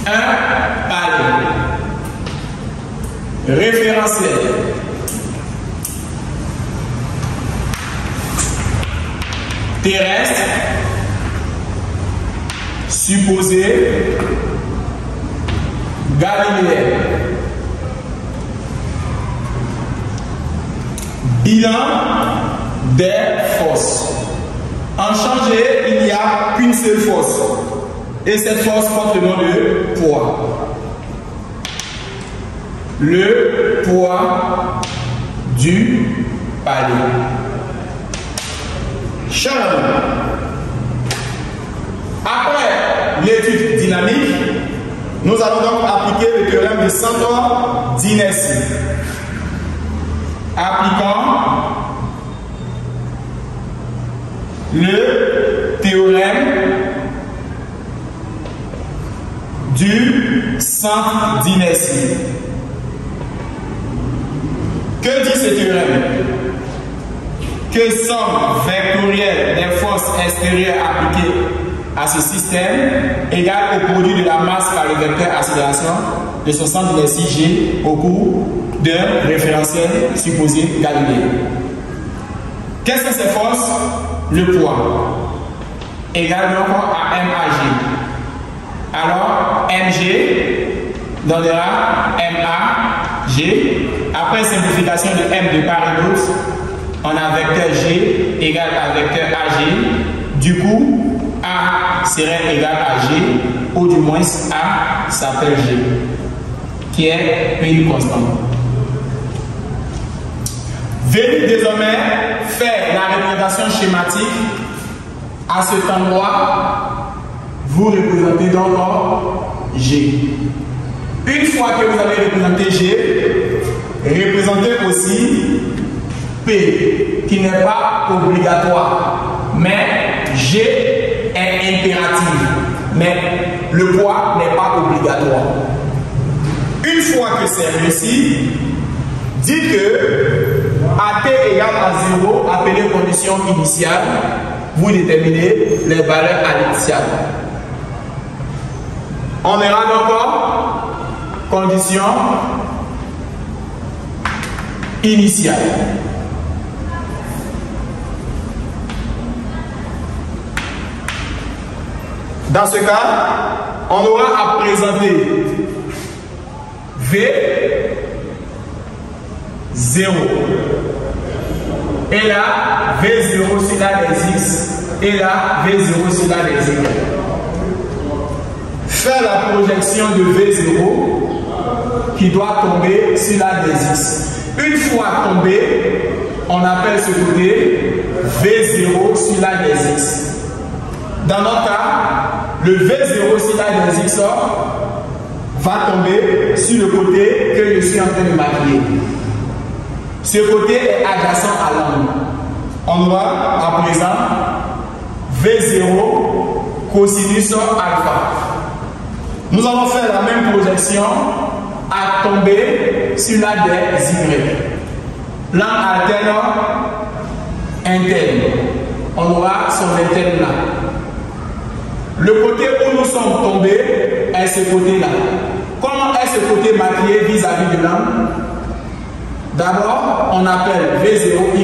1. Palais. Référentiel. Terrestre. Supposé. Galiléen. Bilan des forces. En champ G, il n'y a qu'une seule force. Et cette force porte le nom de poids. Le poids du palais. Chers amis, après l'étude dynamique, nous allons donc appliquer le théorème de centre d'inertie. Appliquons le théorème du centre d'inertie. Que dit ce théorème? Que somme vectorielle des forces extérieures appliquées à ce système égale au produit de la masse par le vecteur accélération de son centre d'inertie G au cours d'un référentiel supposé galiléen. Qu'est-ce que ces forces? Le poids égale donc à MAG. Alors MG donnera MAG. Après simplification de M de part et d'autre, on a vecteur G égale à vecteur AG. Du coup, A serait égal à G, ou du moins A s'appelle G, qui est une constante. Venez désormais faire la représentation schématique à cet endroit. Vous représentez donc G. Une fois que vous avez représenté G, représentez aussi P, qui n'est pas obligatoire, mais G est impératif, mais le poids n'est pas obligatoire. Une fois que c'est réussi, dites que à t égale à 0, appelée condition initiale, vous déterminez les valeurs à l'initiale. On verra encore condition initiale. Dans ce cas, on aura à présenter V 0. Et là, V0 c'est là des X. Et là, V0 c'est là des Y. Faire la projection de V0 qui doit tomber sur la des X. Une fois tombé, on appelle ce côté V0 sur la des X. Dans notre cas, le V0 sur la des X va tomber sur le côté que je suis en train de marquer. Ce côté est adjacent à l'angle. On voit à présent V0 cosinus alpha. Nous allons faire la même projection à tomber sur la des Y. L'angle alterne interne. On aura son interne là. Le côté où nous sommes tombés est ce côté-là. Comment est ce côté marqué vis-à-vis de l'angle? D'abord, on appelle V0 Y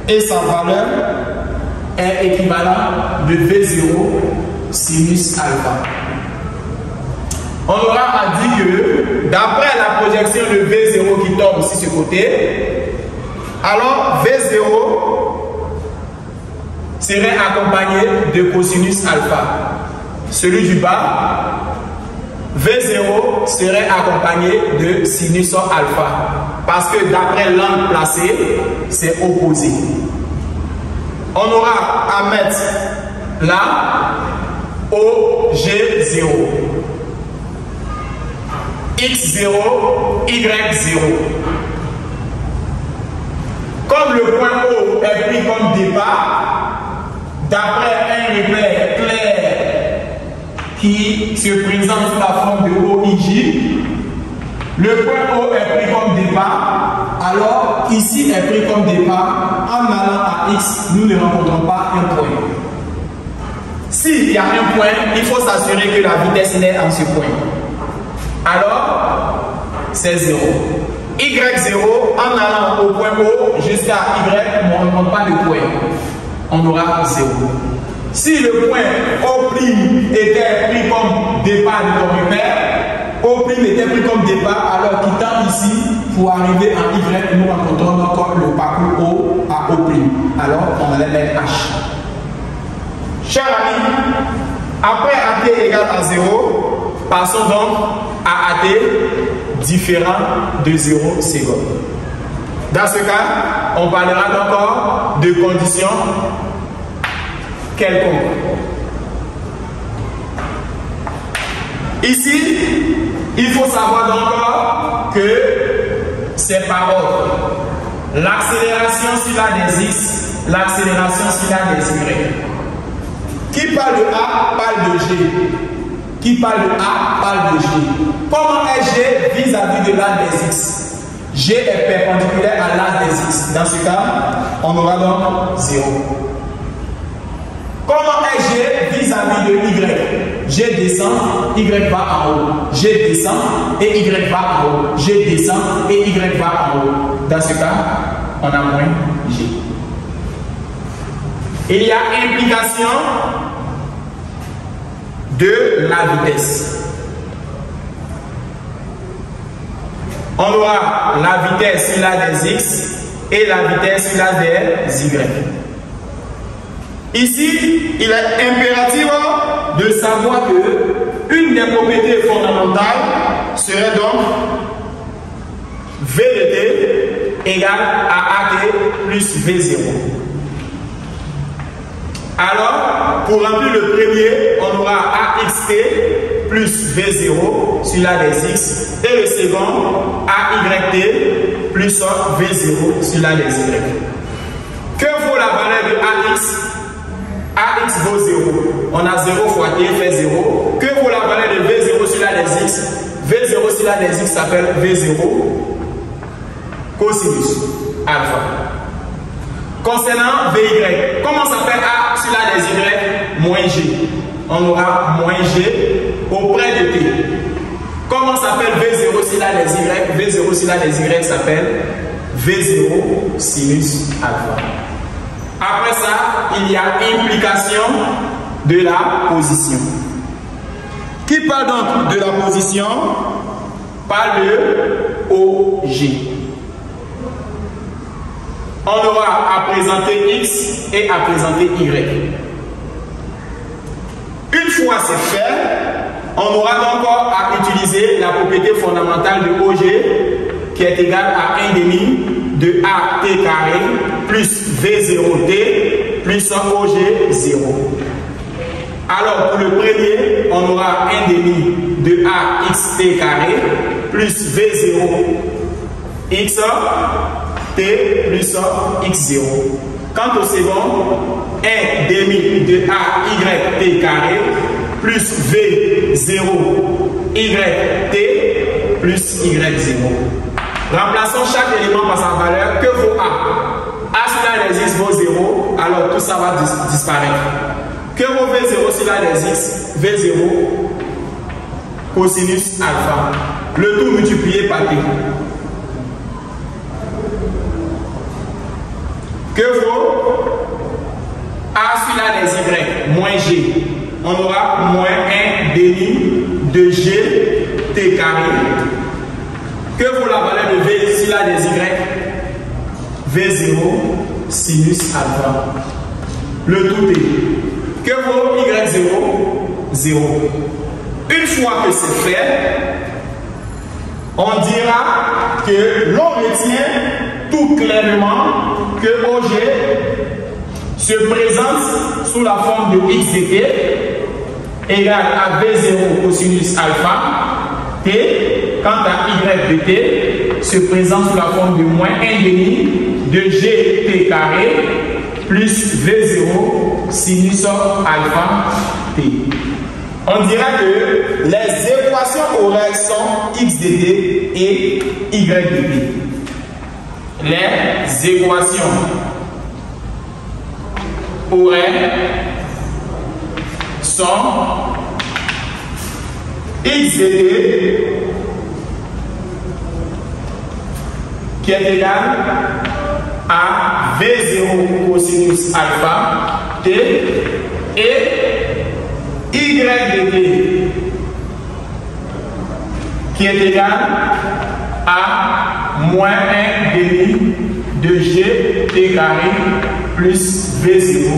et sa valeur est équivalent de V0 sinus alpha. On aura à dire que d'après la projection de V0 qui tombe sur ce côté, alors V0 serait accompagné de cosinus alpha. Celui du bas, V0 serait accompagné de sinus alpha. Parce que d'après l'angle placé, c'est opposé. On aura à mettre là OG0, X0, Y0. Comme le point O est pris comme départ, d'après un repère clair qui se présente sous la forme de OIJ, le point O est pris comme départ, alors ici est pris comme départ. En allant à X, nous ne rencontrons pas un point. S'il y a un point, il faut s'assurer que la vitesse est en ce point. Alors, c'est 0. Y0, en allant au point O jusqu'à Y, on ne rencontre pas de point. On aura 0. Si le point O' était pris comme départ de ton repère, O' était pris comme départ, alors quittant ici, pour arriver en Y, nous rencontrons encore le parcours O à O'. Alors, on allait mettre H. Chers amis, après AT égale à 0, passons donc à AT différent de 0 secondes. Dans ce cas, on parlera encore de conditions quelconques. Ici, il faut savoir donc que c'est par ordre. L'accélération sur la des X, l'accélération sur la des Y. Qui parle de A parle de G. qui parle de A parle de G. Comment est G vis-à-vis de l'axe des X? G est perpendiculaire à l'axe des X. Dans ce cas, on aura donc 0. Comment est G vis-à-vis de Y? G descend, Y va en haut. G descend et Y va en haut. G descend et Y va en haut. Dans ce cas, on a moins G. Il y a implication de la vitesse. On aura la vitesse sur l'axe des X et la vitesse sur l'axe des Y. Ici, il est impératif de savoir que une des propriétés fondamentales serait donc V de t égale à AT plus V0. Alors, pour remplir le premier, on aura AXT plus V0 sur l'axe des X et le second AYT plus V0 sur l'axe des Y. Que vaut la valeur de AX? AX vaut 0. On a 0 fois T fait 0. Que vaut la valeur de V0 sur l'axe X? V0 sur l'axe X s'appelle V0 cosinus alpha. Concernant VY, comment s'appelle A sur l'axe Y? Moins G. On aura moins G auprès de T. Comment s'appelle V0 sur l'axe Y? V0 sur l'axe Y s'appelle V0 sinus alpha. Après ça, il y a implication de la position. Qui parle donc de la position? Parle de OG. On aura à présenter X et à présenter Y. Une fois c'est fait, on aura donc à utiliser la propriété fondamentale de OG qui est égale à 1 demi de AT carré plus V0T plus OG 0. Alors pour le premier, on aura 1 demi de AXT carré plus V0 XT plus X0. Quant au second, 1 demi de AYT carré plus V0 YT plus Y0. Remplaçons chaque élément par sa valeur. Que vaut A? A sur l'axe X vaut 0, alors tout ça va disparaître. Que vaut V0 sur l'axe X? V0 cosinus alpha. Le tout multiplié par T. Que vaut A sur l'axe Y? Moins G. On aura moins 1 demi de G T carré. Que vaut la valeur de V sur l'axe Y? V0 sinus alpha. Le tout T. Que vaut Y0? 0. Une fois que c'est fait, on dira que l'on retient tout clairement que OG se présente sous la forme de X de T égale à V0 cosinus alpha T, quant à Y de T se présente sous la forme de moins 1 demi de GT carré plus V0 sinus alpha T. On dira que les équations horaires sont X de T et Y de T. Les équations horaires sont X de T qui est égal à V0 cosinus alpha T et Y de T qui est égal à moins 1 demi de G T carré plus V0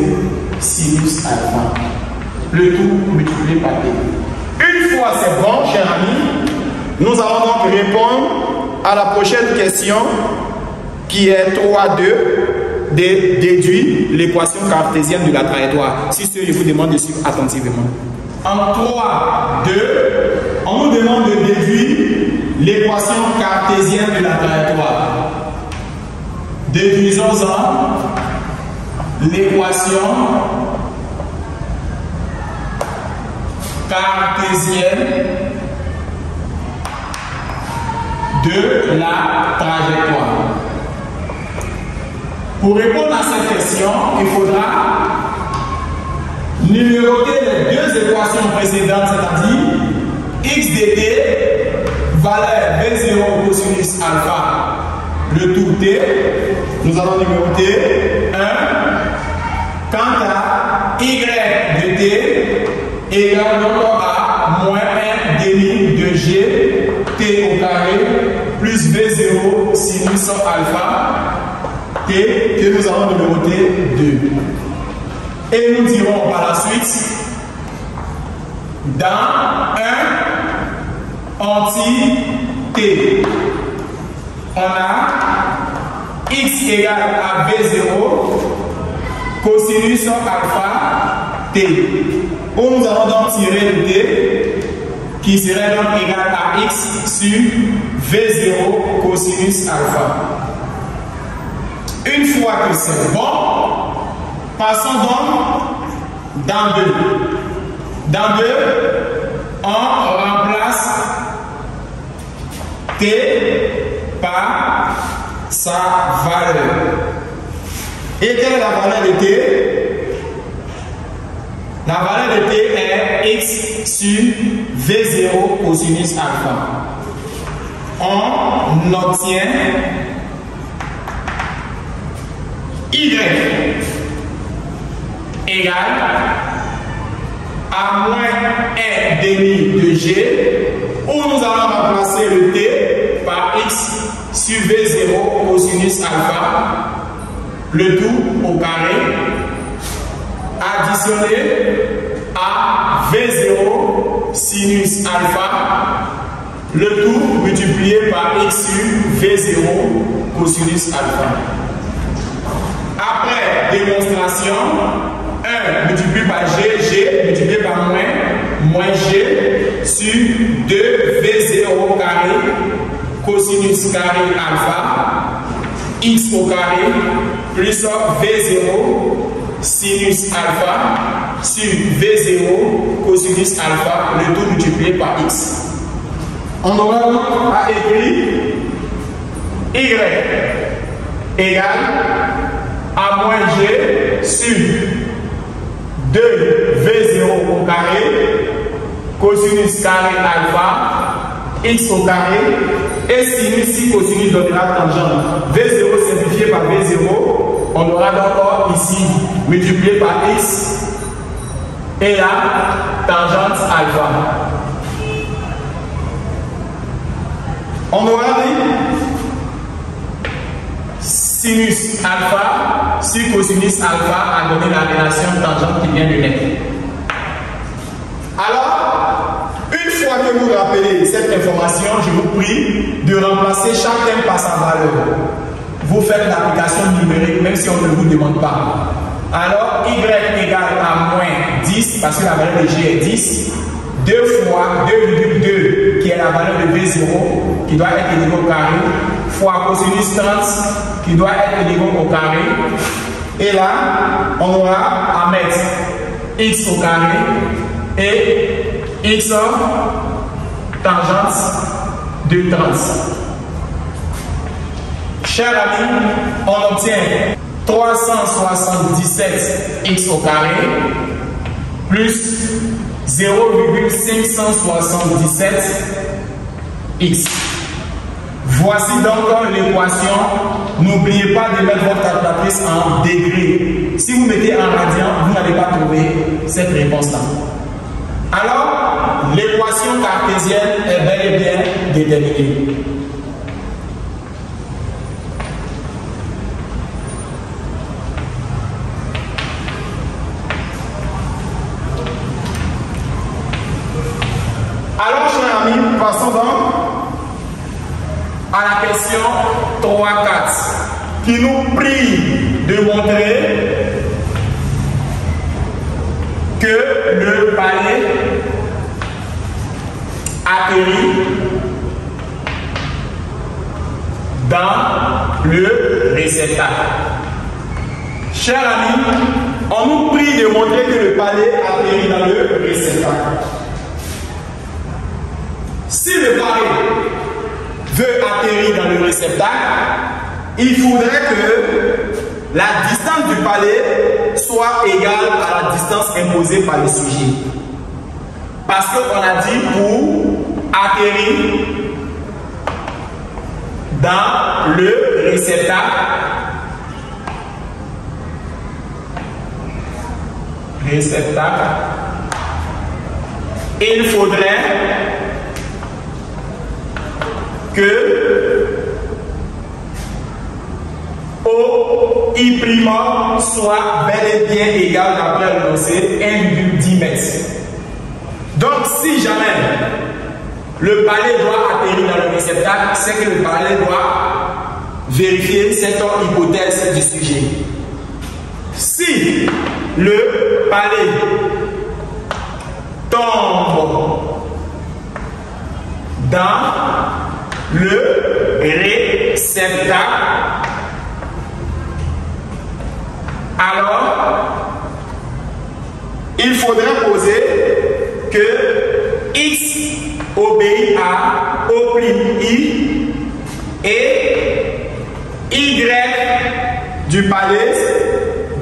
sinus alpha. Le tout multiplié par T. Une fois c'est bon, chers amis, nous allons donc répondre à la prochaine question qui est 3,2 de déduire l'équation cartésienne de la trajectoire. Si ce, je vous demande de suivre attentivement. En 3,2, on nous demande de déduire l'équation cartésienne de la trajectoire. Déduisons-en l'équation cartésienne de la trajectoire. Pour répondre à cette question, il faudra numéroter les deux équations précédentes, c'est-à-dire x dt, valeur v0 cosinus alpha, le tout t. Nous allons numéroter 1. Quant à y de t égale donc à moins 1 demi de g t au carré plus v0 sinus alpha t que nous allons numéroter 2. Et nous dirons par la suite dans 1 anti-t, on a x égale à v0 cosinus alpha t, où nous allons donc tirer le t qui serait donc égal à x sur v0 cosinus alpha. Une fois que c'est bon, passons donc dans 2. Dans 2, on remplace t par sa valeur. Et quelle est la valeur de t? La valeur de t est x sur v0 cosinus alpha. On obtient y égale à moins 1 demi de g, où nous allons remplacer le t par x sur v0 cosinus alpha, le tout au carré, additionné à v0 sinus alpha, le tout multiplié par x sur v0 cosinus alpha. Après démonstration, 1 multiplié par g multiplié par moins g sur 2v0 carré cosinus carré alpha x au carré plus v0 sinus alpha sur v0 cosinus alpha, le tout multiplié par x. On aura donc à écrire y égale à moins g sur 2v0 au carré cosinus carré alpha x au carré et sinus si cosinus donnera tangente v0 simplifié par v0, on aura donc ici multiplié par x et la tangente alpha. On aura dit sinus alpha sur cosinus alpha a donné la relation tangente qui vient de naître. Alors, une fois que vous rappelez cette information, je vous prie de remplacer chaque terme par sa valeur. Vous faites l'application numérique même si on ne vous demande pas. Alors, y égale à moins 10 parce que la valeur de g est 10. 2 fois 2,2 qui est la valeur de v0 qui doit être égale au carré fois cosinus 30 qui doit être égale au carré. Et là, on aura à mettre x au carré et x tangente de 30. Chers amis, on obtient 377 x au carré plus 0,577 x. Voici donc l'équation. N'oubliez pas de mettre votre calculatrice en degrés. Si vous mettez en radian, vous n'allez pas trouver cette réponse-là. Alors, l'équation cartésienne est bel et bien déterminée. Alors, chers amis, passons donc à la question 3-4 qui nous prie de montrer que le palais atterrit dans le réceptacle. Chers amis, on nous prie de montrer que le palais atterrit dans le réceptacle. Si le palais veut atterrir dans le réceptacle, il faudrait que la distance du palais soit égale à la distance imposée par le sujet. Parce qu'on a dit pour atterrir dans le réceptacle, il faudrait que OI' soit bel et bien égal, d'après l'énoncé, 1,10 mètres. Donc, si jamais le palais doit atterrir dans le réceptacle, c'est que le palais doit vérifier cette hypothèse du sujet. Si le palais tombe dans le réceptacle, alors il faudrait poser que X obéit à O'I et Y du palais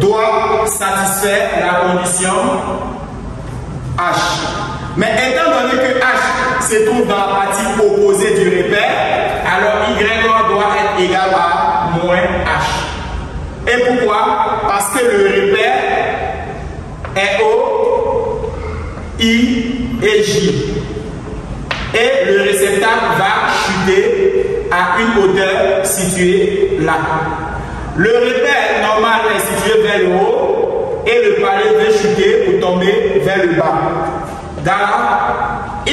doit satisfaire la condition H. Mais étant donné que H se trouve dans la partie opposée du repère, alors Y doit être égal à moins H. Et pourquoi? Parce que le repère est O, I et J. Et le réceptacle va chuter à une hauteur située là. Le repère normal est situé vers le haut et le palais va chuter pour tomber vers le bas. Dans Y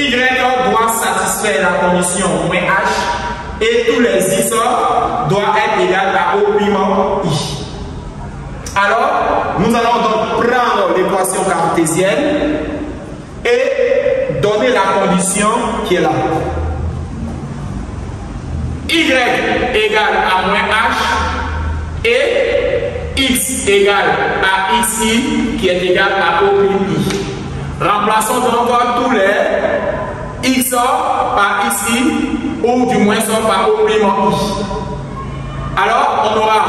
doit satisfaire la condition moins H et tous les X doivent être égaux à O'I. Alors, nous allons donc prendre l'équation cartésienne et donner la condition qui est là. Y égale à moins H et X égale à XI qui est égal à O'I. Remplaçons donc tous les X par XI ou du moins par O'I. Alors, on aura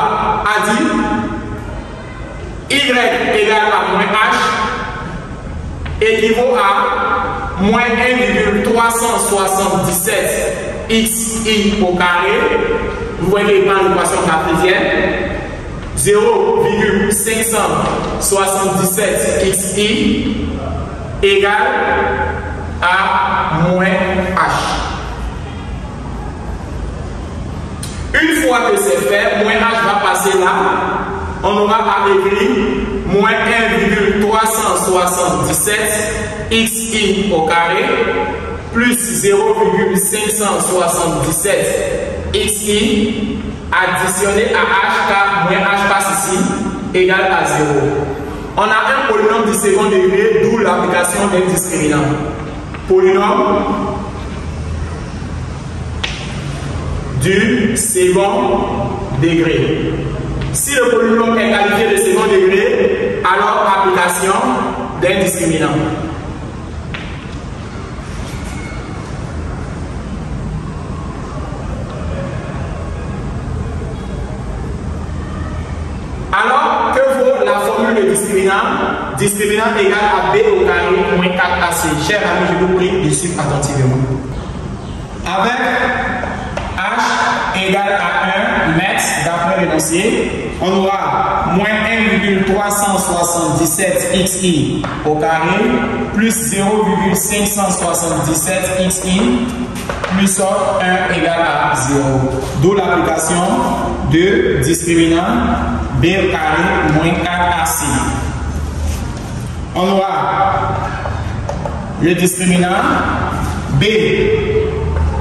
à dire Y égale à moins H équivaut à moins 1,377 XI au carré. Vous voyez dans l'équation cartésienne. 0,577 XI égale à moins H. Une fois que c'est fait, moins H va passer là. On aura à écrire moins 1,377 XI au carré plus 0,577 XI additionné à H car moins H passe ici égale à 0. On a un polynôme du second degré, d'où l'application d'un discriminant. Polynôme du second degré. Si le polynôme est qualifié de second degré, alors application d'un discriminant. Alors, que vaut la formule de discriminant? Discriminant égale à B au carré moins 4AC. Chers amis, je vous prie de suivre attentivement. Avec H égale à 1 mètre d'après l'énoncé, on aura moins 1,377 XI au carré plus 0,577 XI plus 1 égale à 0. D'où l'application de discriminant B au carré moins 4AC. On aura le discriminant B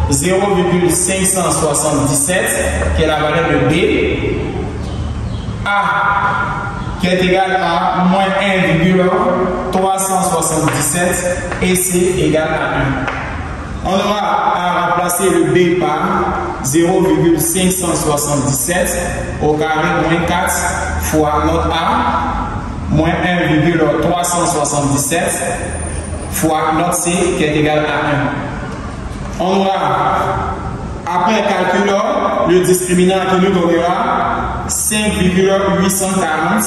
0,577 qui est la valeur de B, A qui est égal à moins 1,377 et C égale à 1. On aura à remplacer le B par 0,577 au carré moins 4 fois notre A moins 1,377 fois notre C qui est égal à on aura, après calcul, le discriminant qui nous donnera 5,840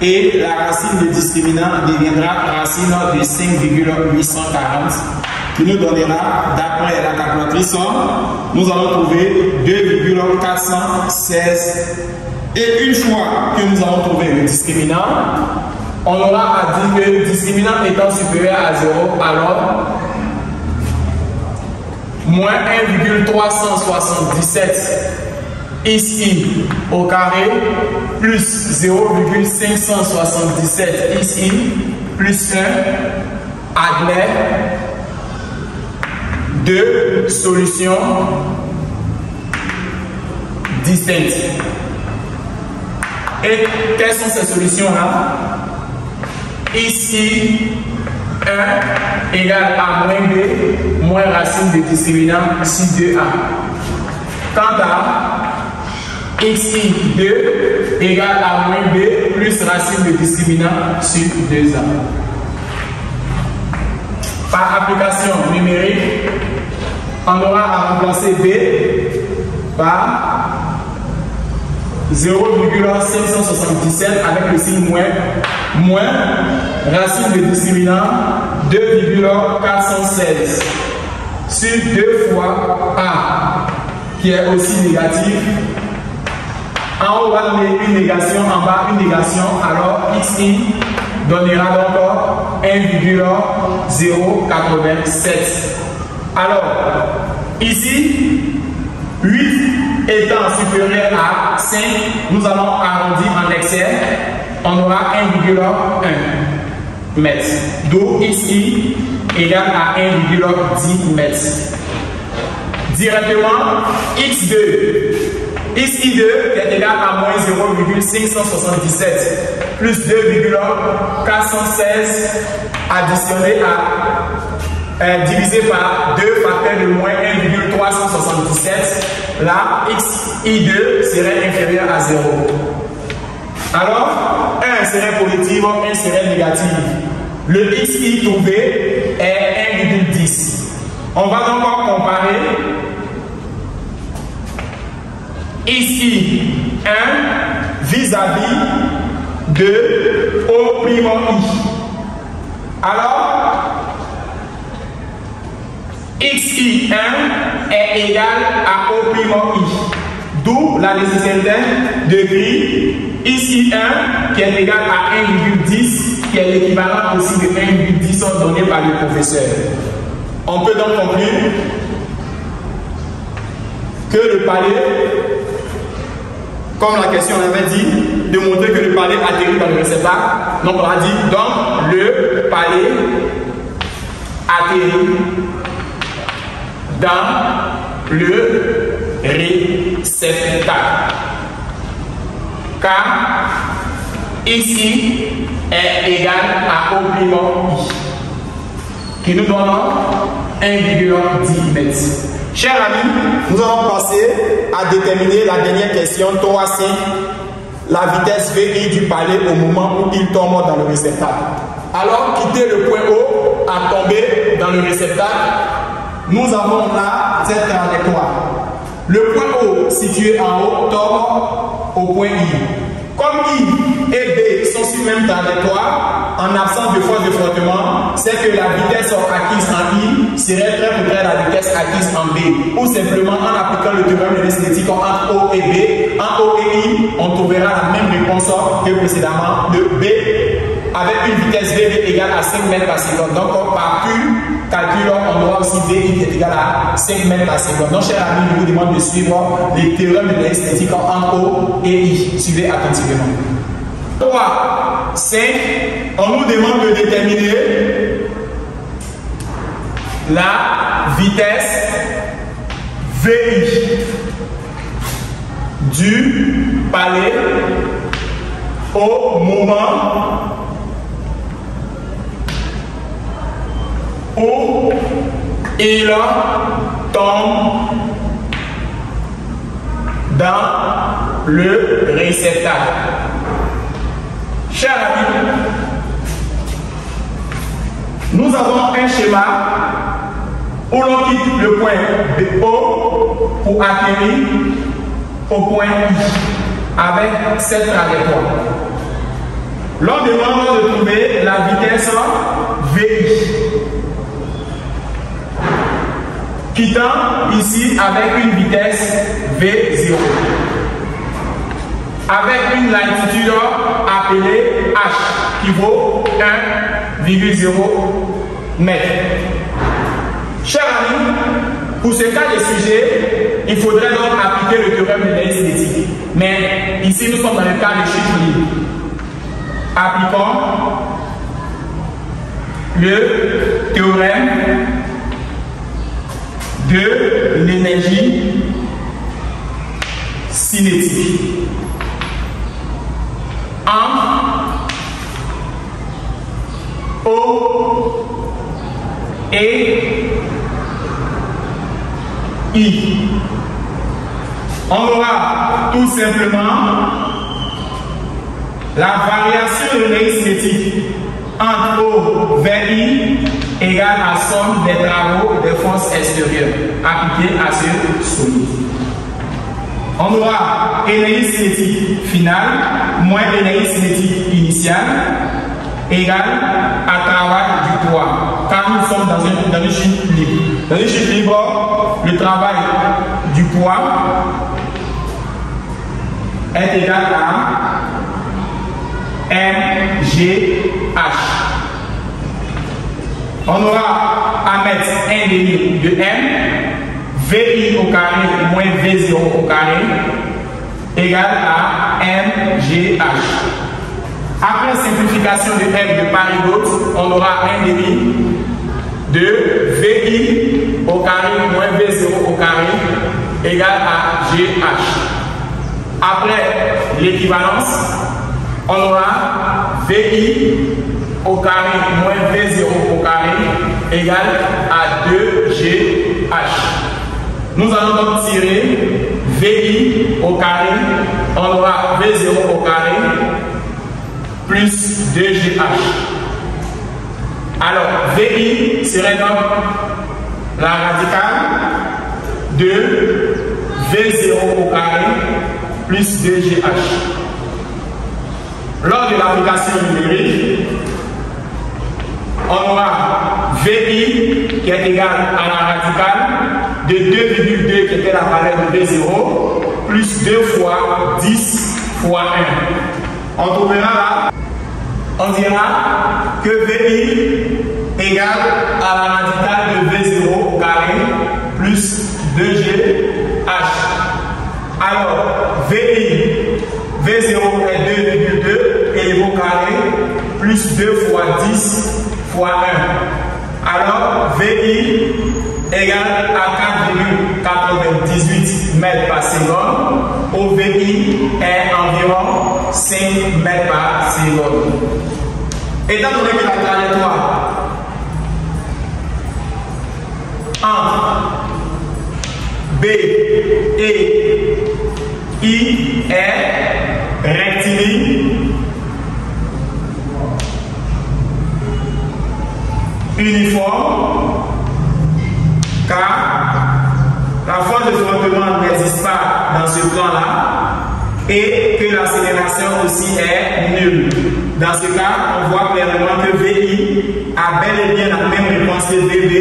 et la racine de discriminant deviendra racine de 5,840 qui nous donnera, d'après la calculatrice, nous allons trouver 2,416. Et une fois que nous avons trouvé le discriminant, on aura à dire que le discriminant étant supérieur à 0, alors moins 1,377 ici au carré plus 0,577 ici plus 1 admet deux solutions distinctes. Et quelles sont ces solutions-là? Ici, 1 égale à moins b, moins racine de discriminant ici 2a. Quant à ici 2 égale à moins b plus racine de discriminant sur 2a. Par application numérique, on aura à remplacer b par 0,577 avec le signe moins racine de discriminant 2,416 sur 2 fois a qui est aussi négatif. En haut, on va donner une négation, en bas une négation, alors xi donnera donc 1,087. Alors, ici, 8 étant supérieur à 5, nous allons arrondir en excès, on aura 1,1 mètre. D'où ici égale à 1,10 mètres. Directement, x2 qui est égal à moins 0,577 plus 2,416 additionné à divisé par 2 facteurs de moins 1,377, là, xi2 serait inférieur à 0. Alors, 1 serait positif, 1 serait négatif. Le xi trouvé est 1,10. On va donc comparer ici 1 vis-à-vis de O'. Alors, xi1 est égal à O', d'où la nécessité de gris ici1 qui est égal à 1,10 qui est l'équivalent aussi de 1,10 donné par le professeur. On peut donc conclure que le palais, comme la question avait dit, de montrer que le palais atterrit dans le réceptacle. Donc on a dit donc le palais atterrit dans le réceptacle. Car ici est égal à O', qui nous donne 1,10 mètres. Chers amis, nous allons passer à déterminer la dernière question, 3-5, la vitesse VI du palais au moment où il tombe dans le réceptacle. Alors, quitter le point O à tomber dans le réceptacle, nous avons là cette trajectoire. Le point O situé en haut tombe au point I. Comme I et B sont sur la même trajectoire, en absence de force de frottement, c'est que la vitesse acquise en I serait très près de la vitesse acquise en B. Ou simplement en appliquant le théorème de l'esthétique entre O et B, en O et I, on trouvera la même réponse que précédemment de B avec une vitesse V égale à 5 mètres par seconde. Donc, par calcul, on aura aussi V qui est égal à 5 mètres par seconde. Donc, chers amis, je vous demande de suivre les théorèmes de l'esthétique entre O et I. Suivez attentivement. 3, 5, on nous demande de déterminer la vitesse VI du palais au moment où il tombe dans le réceptacle. Chers amis, nous avons un schéma où l'on quitte le point O pour atterrir au point I avec cette trajectoire. L'on demande de trouver la vitesse VI. Quittant ici avec une vitesse V0. Avec une latitude appelée H qui vaut 1,0 mètre. Chers amis, pour ce cas de sujet, il faudrait donc appliquer le théorème de l'analyse cinétique. Mais ici, nous sommes dans le cas de chiffre libre. Appliquons le théorème de l'énergie cinétique. Entre O et I. On aura tout simplement la variation de l'énergie cinétique entre O vers I égale à somme des travaux des forces extérieures appliquées à ce solide. On aura énergie cinétique finale moins énergie cinétique initiale égale à travail du poids. Car nous sommes dans une chute libre. Dans une chute libre, le travail du poids est égal à mgh. On aura à mettre 1,5 de m, VI au carré moins V0 au carré égale à mgh. Après simplification de m de part et d'autre, on aura 1,5 de VI au carré moins V0 au carré égale à GH. Après l'équivalence, on aura VI au carré moins V0 au carré égale à 2GH. Nous allons donc tirer VI au carré, on aura V0 au carré plus 2GH. Alors, VI serait donc la radicale de V0 au carré plus 2GH. Lors de l'application numérique, on aura VI qui est égal à la radicale de 2,2 qui était la valeur de V0 plus 2 fois 10 fois 1. On trouvera là, on dira que VI égale à la radicale de V0 au carré plus 2GH. Alors, V0 est 2,2 et au carré plus 2 fois 10 fois 1. Alors, VI égale à 4,98 mètres par seconde. Au VI est environ 5 mètres par seconde. Étant donné que la trajectoire entre B et I est rectiligne, uniforme, car la force de frottement n'existe pas dans ce plan-là et que l'accélération aussi est nulle. Dans ce cas, on voit clairement que VI a bel et bien la même réponse que VB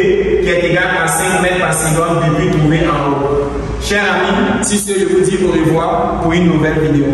qui est égale à 5 mètres par seconde depuis trouvé en haut. Chers amis, si ce que je vous dis au revoir pour une nouvelle vidéo.